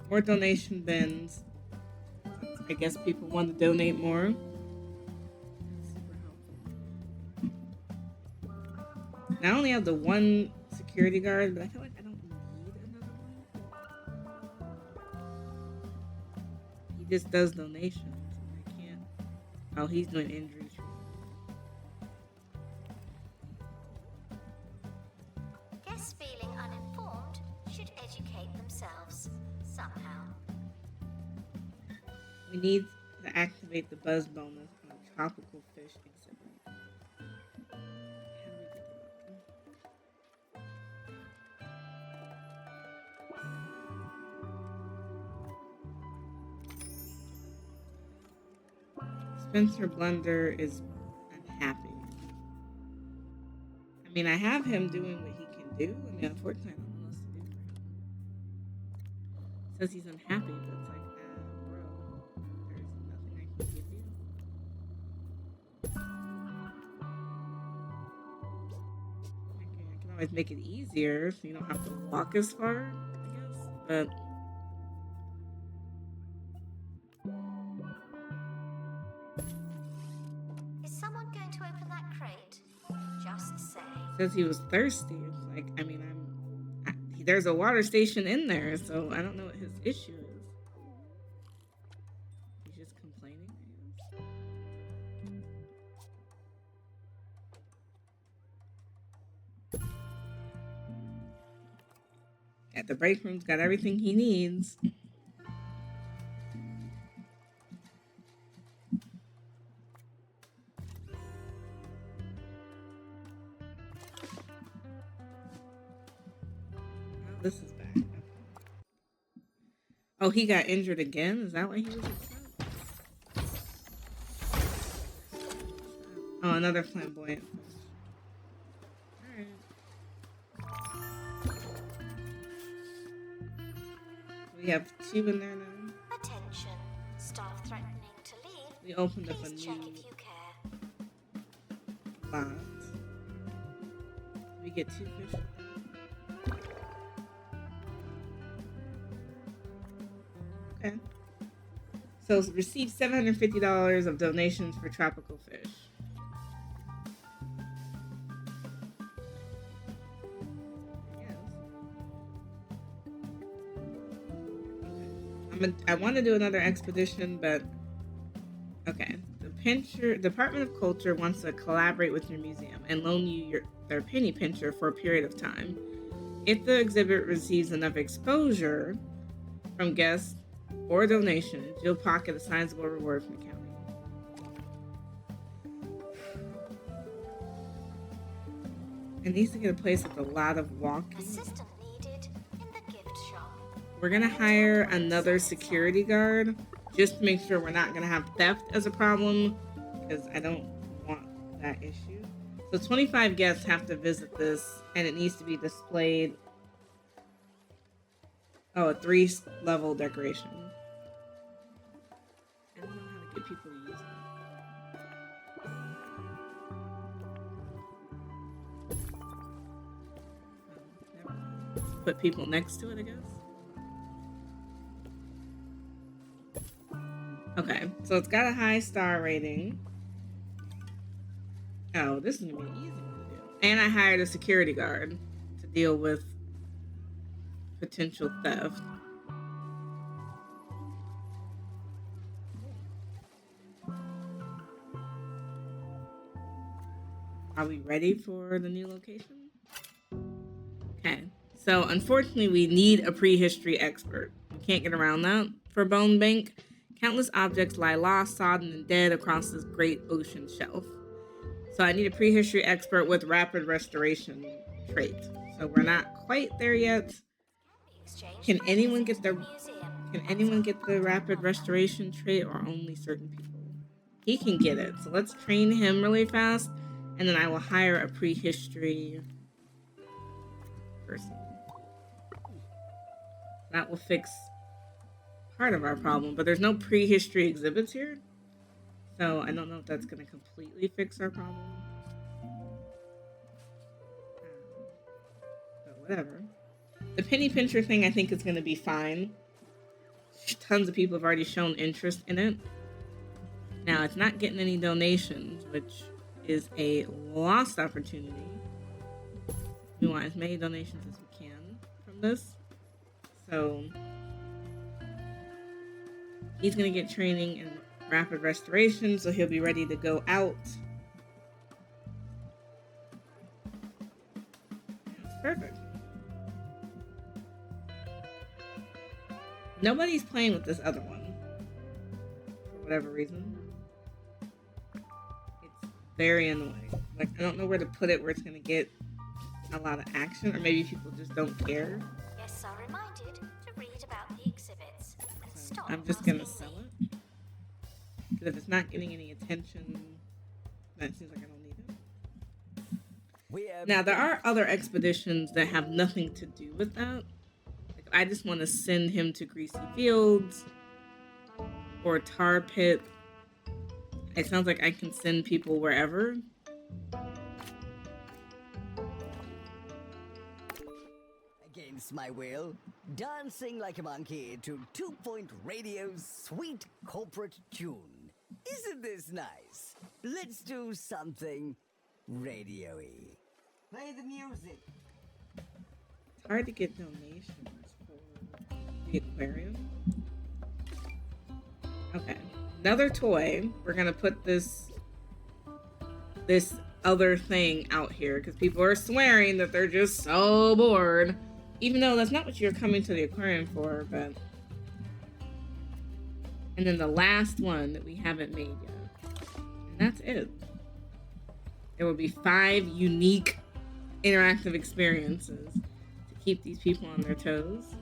More donation bins. I guess people want to donate more. That's super helpful. I only have the 1 security guard, but I feel like I don't need another one. He just does donations. I can't. Oh, he's doing injury treatment. Guests feeling uninformed should educate themselves somehow. We need to activate the buzz bonus on a tropical fish exhibit. How do we do that? Spencer Blunder is unhappy. I mean, I have him doing what he can do. I mean, unfortunately, I don't know what else to do for him. Says he's unhappy, but it's like, bro, there's nothing I can give you. I can always make it easier so you don't have to walk as far, I guess. But Is someone going to open that crate? Just say. says he was thirsty. It's like, I mean, there's a water station in there, so I don't know what his issue is. He's just complaining, I guess. Yeah, the break room's got everything he needs. This is bad. Oh, he got injured again? Is that why he was upset? another flamboyant fish. Alright. We have 2 in there now. Attention. Staff threatening to leave. We opened up a Please check new if you care. lot. We get 2 fish. Okay. So receive $750 of donations for tropical fish. I want to do another expedition, but okay. The Department of Culture wants to collaborate with your museum and loan you their penny pincher for a period of time. If the exhibit receives enough exposure from guests or donations, you'll pocket a sizable reward from the county. It needs to get a place with a lot of walking. Assistant needed in the gift shop. We're gonna hire another security guard just to make sure we're not gonna have theft as a problem, because I don't want that issue. So 25 guests have to visit this, and it needs to be displayed. Oh, a 3-level decoration. I don't know how to get people to use it. Put people next to it, I guess. Okay, so it's got a high star rating. Oh, this is gonna be an easy one to do. And I hired a security guard to deal with potential theft. Are we ready for the new location? Okay, so unfortunately we need a prehistory expert. We can't get around that. For Bone Bank, countless objects lie lost, sodden, and dead across this great ocean shelf. So I need a prehistory expert with rapid restoration trait. So we're not quite there yet. Can anyone get the rapid restoration trait, or only certain people? He can get it. So let's train him really fast, and then I will hire a prehistory person. That will fix part of our problem, but there's no prehistory exhibits here. So I don't know if that's going to completely fix our problem. But whatever. The penny pincher thing I think is going to be fine. Tons of people have already shown interest in it. Now it's not getting any donations, which is a lost opportunity. We want as many donations as we can from this. So he's going to get training in rapid restoration, so he'll be ready to go out. That's perfect. Nobody's playing with this other one for whatever reason. It's very annoying. Like, I don't know where to put it where it's going to get a lot of action, or maybe people just don't care. Yes, are reminded to read about the exhibits and stop. I'm just going to sell it. Because if it's not getting any attention, then it seems like I don't need it. Now, there are other expeditions that have nothing to do with that. Like, I just want to send him to Greasy Fields or Tar Pit. It sounds like I can send people wherever. Against my will, dancing like a monkey to 2-Point Radio's sweet corporate tune. Isn't this nice? Let's do something radio-y. Play the music. It's hard to get donations for the aquarium. Okay. Another toy. We're going to put this other thing out here because people are swearing that they're just so bored. Even though that's not what you're coming to the aquarium for, but... And then the last one that we haven't made yet. And that's it. There will be 5 unique interactive experiences to keep these people on their toes.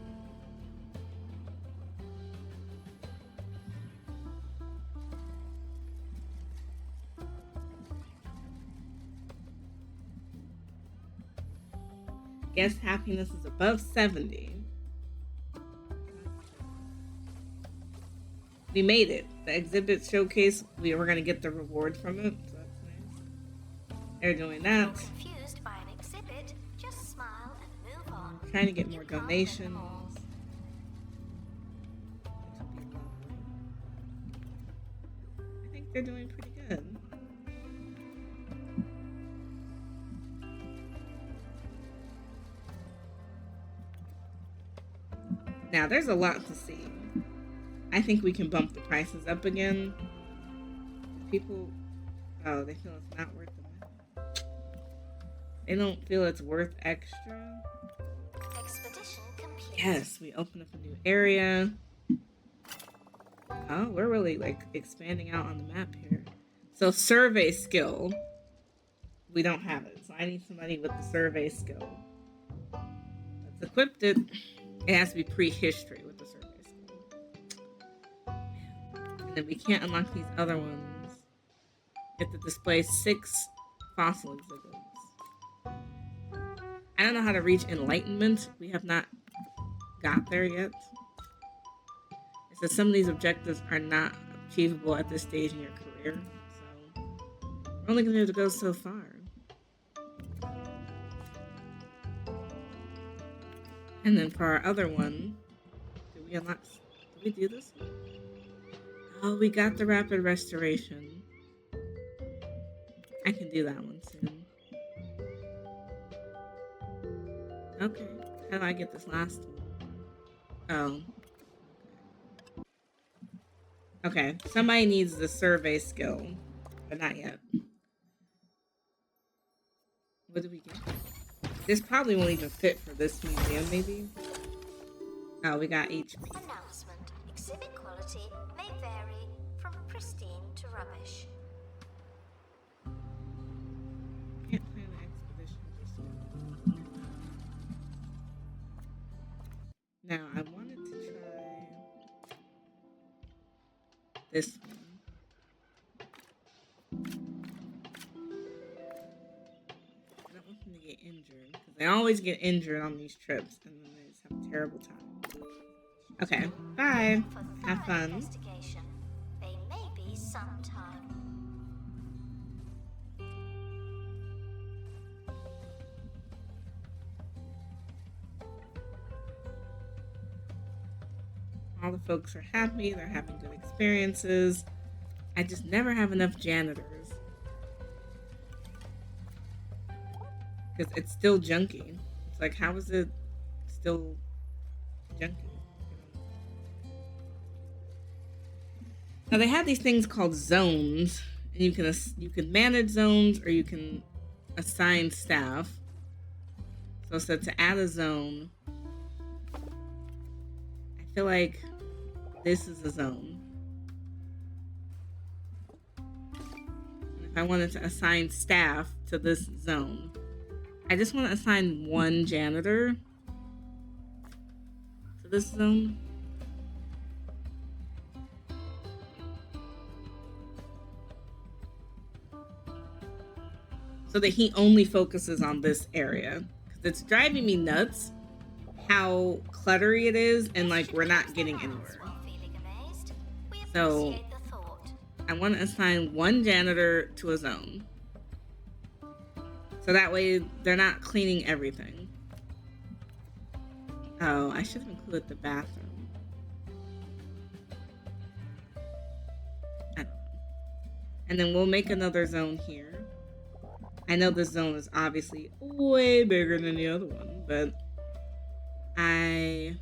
Guest happiness is above 70. We made it. The exhibit showcase, we were going to get the reward from it, so that's nice. They're doing that. Confused by an exhibit, just smile and move on. Trying to get more donations. I think they're doing pretty good. Now, there's a lot to see. I think we can bump the prices up again. People, they feel it's not worth the money. They don't feel it's worth extra. Expedition complete. Yes, we open up a new area. Oh, we're really expanding out on the map here. So survey skill, we don't have it. So I need somebody with the survey skill. Let's equip it. It has to be pre-history with the survey skill. And then we can't unlock these other ones. You have to display 6 fossil exhibits. I don't know how to reach enlightenment. We have not got there yet. It says some of these objectives are not achievable at this stage in your career. So we're only going to be able to go so far. And then for our other one, did we do this one? Oh, we got the rapid restoration. I can do that one soon. Okay, how do I get this last one? Oh. Okay, somebody needs the survey skill, but not yet. What do we get? This probably won't even fit for this museum, maybe. Oh, we got HP. Announcement. Exhibit quality may vary from pristine to rubbish. Can't plan an expedition just yet. Now, I wanted to try this one. I don't want them to get injured, because they always get injured on these trips, and then they just have a terrible time. Okay, bye. For Have thorough fun. investigation, they may be some time. All the folks are happy. They're having good experiences. I just never have enough janitors. Because it's still junky. It's like, how is it still junky? Now they have these things called zones, and you can manage zones or you can assign staff. So to add a zone, I feel like this is a zone. And if I wanted to assign staff to this zone, I just want to assign one janitor to this zone. So that he only focuses on this area. Because it's driving me nuts how cluttery it is and we're not getting anywhere. So I want to assign one janitor to a zone. So that way they're not cleaning everything. Oh, I should have included the bathroom. I don't know. And then we'll make another zone here. I know this zone is obviously way bigger than the other one, but I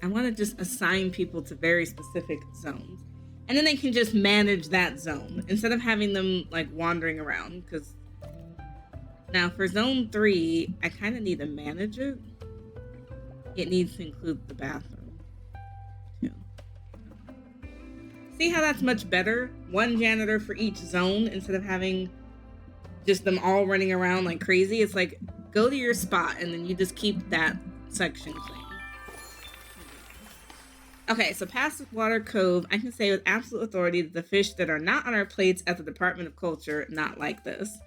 want to just assign people to very specific zones. And then they can just manage that zone instead of having them wandering around. Because now for zone 3, I kind of need to manage it. It needs to include the bathroom too. See how that's much better? One janitor for each zone instead of having just them all running around like crazy. It's like, go to your spot and then you just keep that section clean. Okay, so Passwater Cove, I can say with absolute authority that the fish that are not on our plates at the Department of Culture, not like this.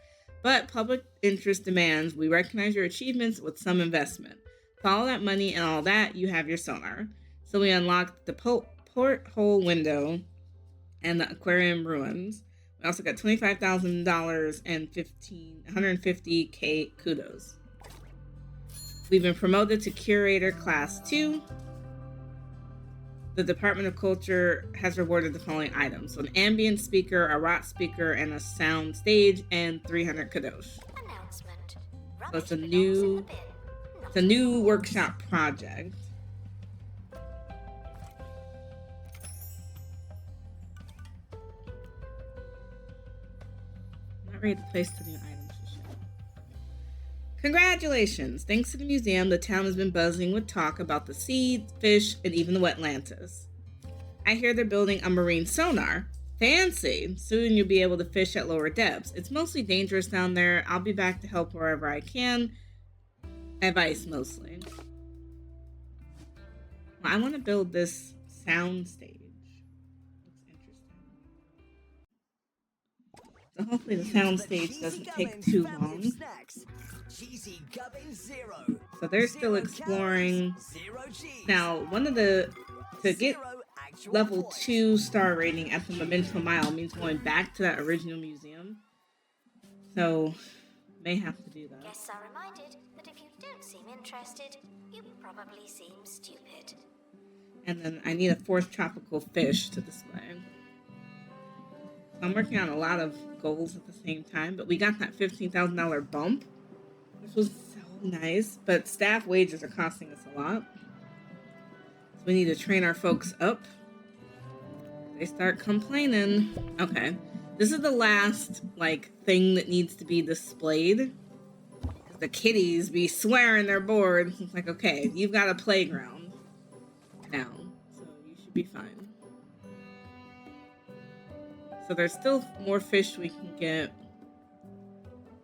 But public interest demands we recognize your achievements with some investment. Follow that money and all that, you have your sonar. So we unlocked the porthole window and the aquarium ruins. We also got $25,000 and 150K kudos. We've been promoted to curator class 2. The Department of Culture has rewarded the following items: so an ambient speaker, a rot speaker, and a sound stage, and 300 kadosh. Announcement. So it's a Rubbish belongs in the bin. it's a new workshop project. I'm not ready to place the new items just yet. Congratulations! Thanks to the museum, the town has been buzzing with talk about the sea, fish, and even the wetlantis. I hear they're building a marine sonar. Fancy! Soon you'll be able to fish at lower depths. It's mostly dangerous down there. I'll be back to help wherever I can. Advice mostly. Well, I want to build this sound stage. Looks interesting. So hopefully the sound stage doesn't take too long. So they're still exploring. Now, to get level 2 star rating at the Memento Mile means going back to that original museum. So, may have to do that. Guests are reminded that if you don't seem interested, you probably seem stupid. And then I need a 4th tropical fish to display. So I'm working on a lot of goals at the same time, but we got that $15,000 bump, which was so nice. But staff wages are costing us a lot. So we need to train our folks up. They start complaining. Okay. This is the last, thing that needs to be displayed. The kitties be swearing they're bored. It's like, okay, you've got a playground now, so you should be fine. So there's still more fish we can get.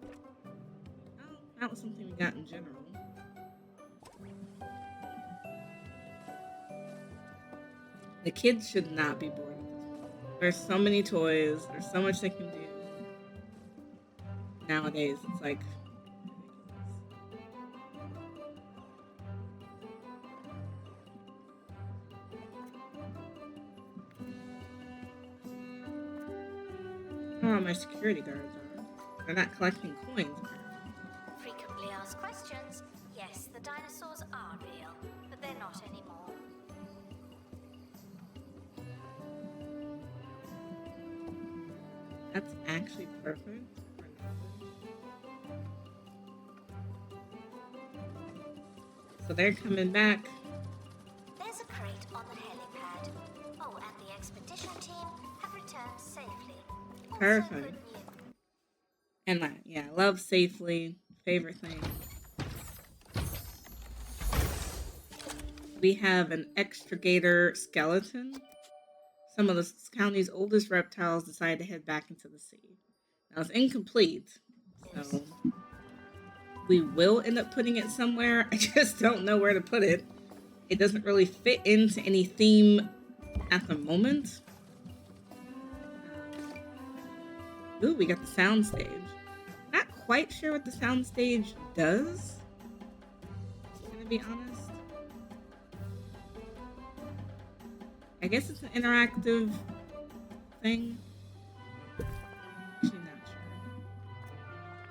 Oh, that was something we got in general. The kids should not be bored. There's so many toys. There's so much they can do. Nowadays, it's like my security guards are. They're not collecting coins. Frequently asked questions. Yes, the dinosaurs are real, but they're not anymore. That's actually perfect. So they're coming back. There's a crate on the helipad. Oh, and the expedition team have returned safely. Also Perfect. good news. And I love safely. Favorite thing. We have an extrigator skeleton. Some of the county's oldest reptiles decide to head back into the sea. Now it's incomplete, so we will end up putting it somewhere. I just don't know where to put it. It doesn't really fit into any theme at the moment. Ooh, we got the sound stage. Not quite sure what the sound stage does. I'm gonna be honest. I guess it's an interactive thing. Actually, not sure.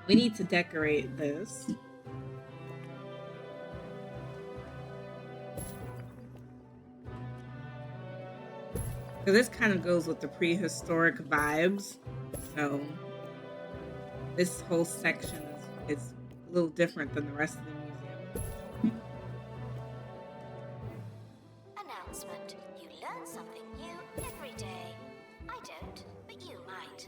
We need to decorate this. So this kind of goes with the prehistoric vibes. So this whole section is a little different than the rest of the museum. Announcement. You learn something new every day. I don't, but you might.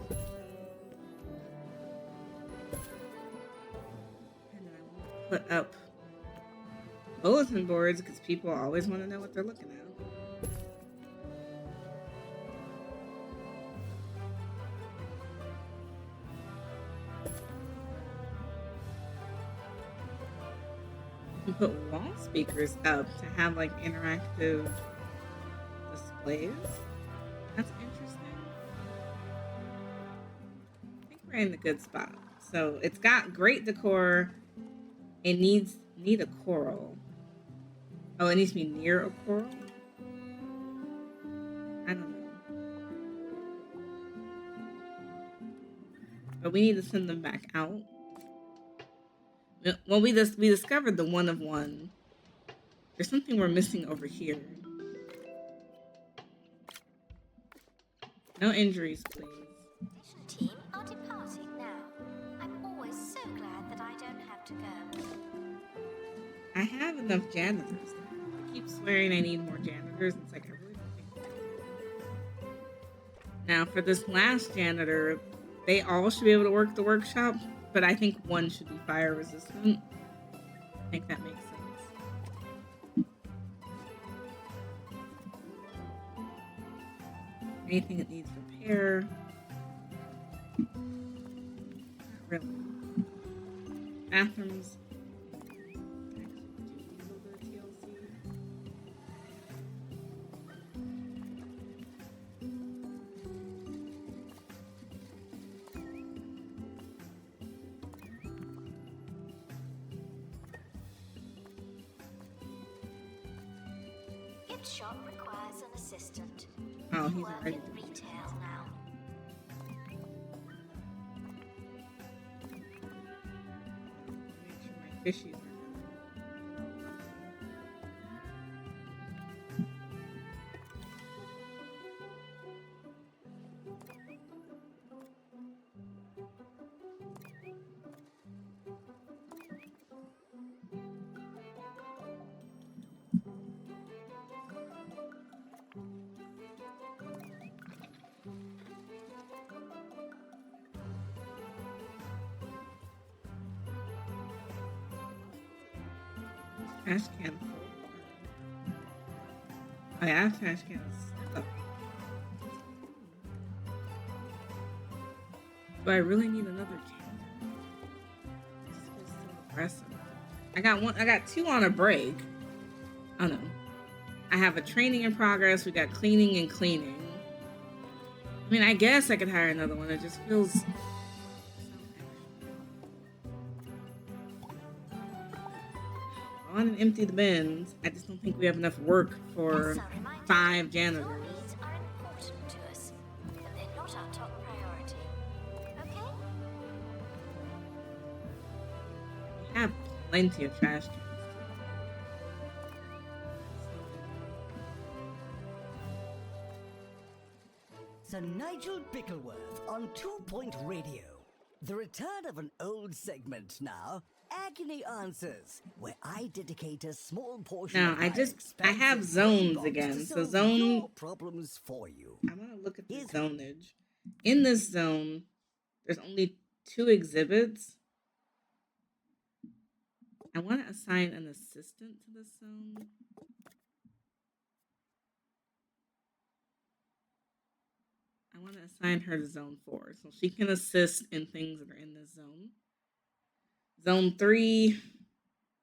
And then I want to put up bulletin boards because people always want to know what they're looking at. You put wall speakers up to have interactive displays. That's interesting. I think we're in the good spots. So it's got great decor. It need a coral. Oh, it needs to be near a coral. I don't know. But we need to send them back out. Well, we discovered the one of one. There's something we're missing over here. No injuries, please. Mission team are departing now. I'm always so glad that I don't have to go. I have enough janitors. I keep swearing I need more janitors. It's like I really don't think I do. Now, for this last janitor, they all should be able to work the workshop, but I think one should be fire resistant. I think that makes sense. Anything that needs repair. Not really. Bathrooms. Actually, do need a little bit of TLC. Gift shop requires an assistant. Oh, You he's work already. in retail now. Make sure my fishies are good. Trash can. Oh, yeah, I have trash cans. Oh. Do I really need another janitor? This feels so aggressive. I got one. I got two on a break. Oh no. I have a training in progress. We got cleaning and cleaning. I mean, I guess I could hire another one. It just feels. On and empty the bins. I just don't think we have enough work for 5 janitors. Your needs are important to us, but they're not our top priority. Okay? We have plenty of trash cans. Sir Nigel Bickleworth on 2 Point Radio. The return of an old segment now, Agony Answers, where I dedicate a small portion Now, of my I have expansive zones inbox again. to So solve zone, your problems for you. I'm going to look at the Here's- zonage. In this zone, there's only 2 exhibits. I want to assign an assistant to this zone. I want to assign her to zone 4 so she can assist in things that are in this zone. Zone 3,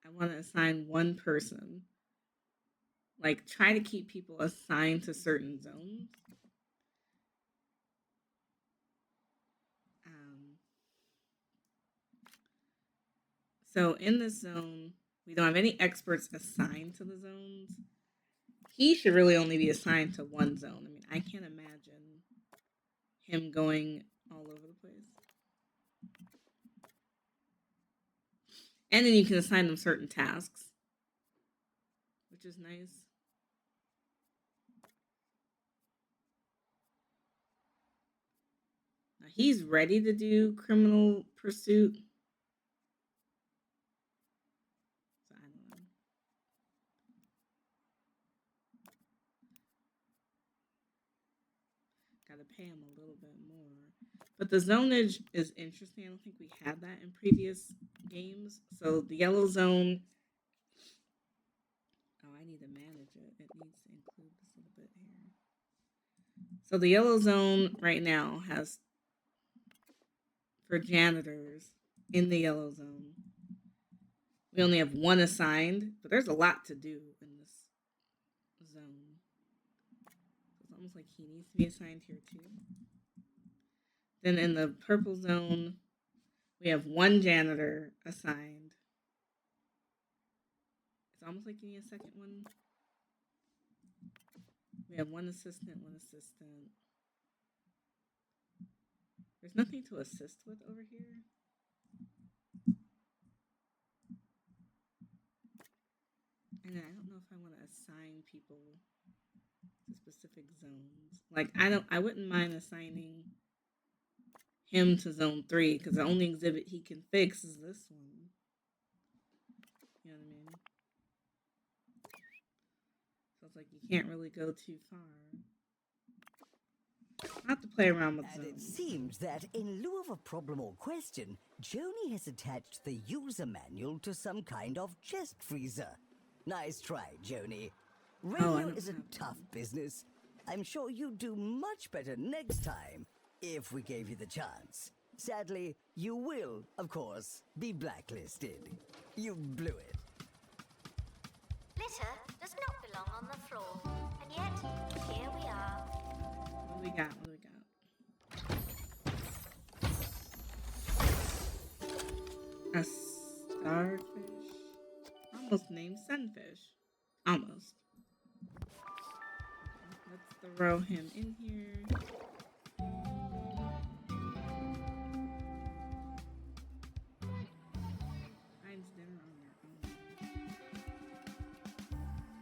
I want to assign one person. Like, try to keep people assigned to certain zones. So in this zone, we don't have any experts assigned to the zones. He should really only be assigned to one zone. I mean, I can't imagine him going all over the place. And then you can assign them certain tasks, which is nice. Now he's ready to do criminal pursuit. So I don't know. Gotta pay him a little bit more. But the zonage is interesting. I don't think we had that in previous games. So the yellow zone. Oh, I need to manage it. It needs to include this little bit here. So the yellow zone right now has, for janitors in the yellow zone, we only have one assigned, but there's a lot to do in this zone. It's almost like he needs to be assigned here too. Then in the purple zone, We have one janitor assigned. It's almost like you need a second one. We have one assistant. There's nothing to assist with over here. And I don't know if I want to assign people to specific zones. Like I wouldn't mind assigning him to zone 3 because the only exhibit he can fix is this one. You know what I mean? So it's like you can't really go too far. I have to play around with And zones. it seems that in lieu of a problem or question, Joni has attached the user manual to some kind of chest freezer. Nice try, Joni. Radio is a tough business. I'm sure you'd do much better next time if we gave you the chance. Sadly, you will, of course, be blacklisted. You blew it. Litter does not belong on the floor, and yet here we are. What do we got? A starfish. Almost named Sunfish. Almost. Let's throw him in here. Finds dinner on their own.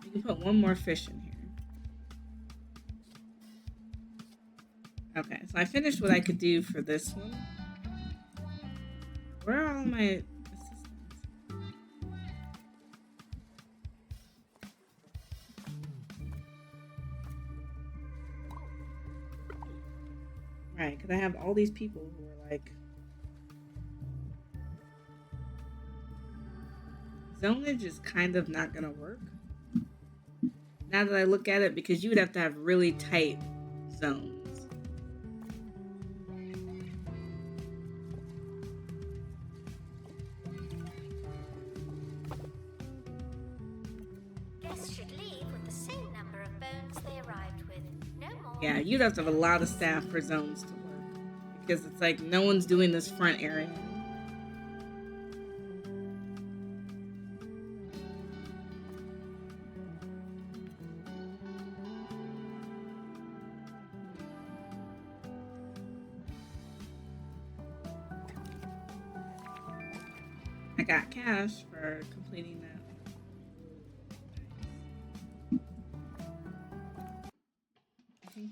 You can put one more fish in here. Okay, so I finished what I could do for this one. Where are all my assistants? Right, because I have all these people who are like... Zonage is kind of not going to work. Now that I look at it, because you would have to have really tight zones. Yeah, you'd have to have a lot of staff for zones to work. Because it's like no one's doing this front area. I got cash for completing that. I think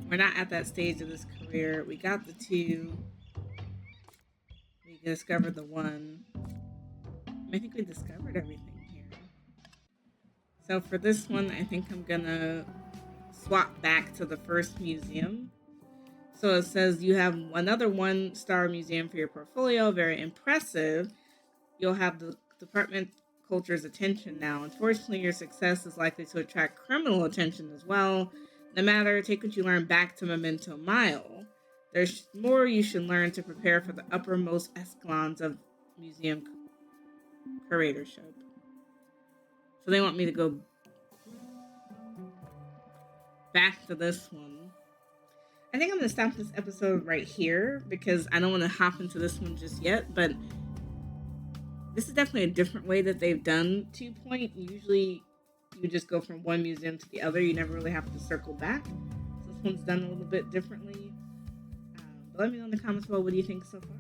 we're not at that stage of this career. We got the 2. We discovered the 1. I think we discovered everything here. So for this one, I think I'm gonna swap back to the first museum. So it says you have another 1-star museum for your portfolio. Very impressive. You'll have the department culture's attention now. Unfortunately, your success is likely to attract criminal attention as well. No matter, take what you learn back to Memento Mile. There's more you should learn to prepare for the uppermost echelons of museum curatorship. So they want me to go back to this one. I think I'm going to stop this episode right here because I don't want to hop into this one just yet, but this is definitely a different way that they've done 2 Point. Usually you just go from one museum to the other. You never really have to circle back. So this one's done a little bit differently. But let me know in the comments below, what do you think so far?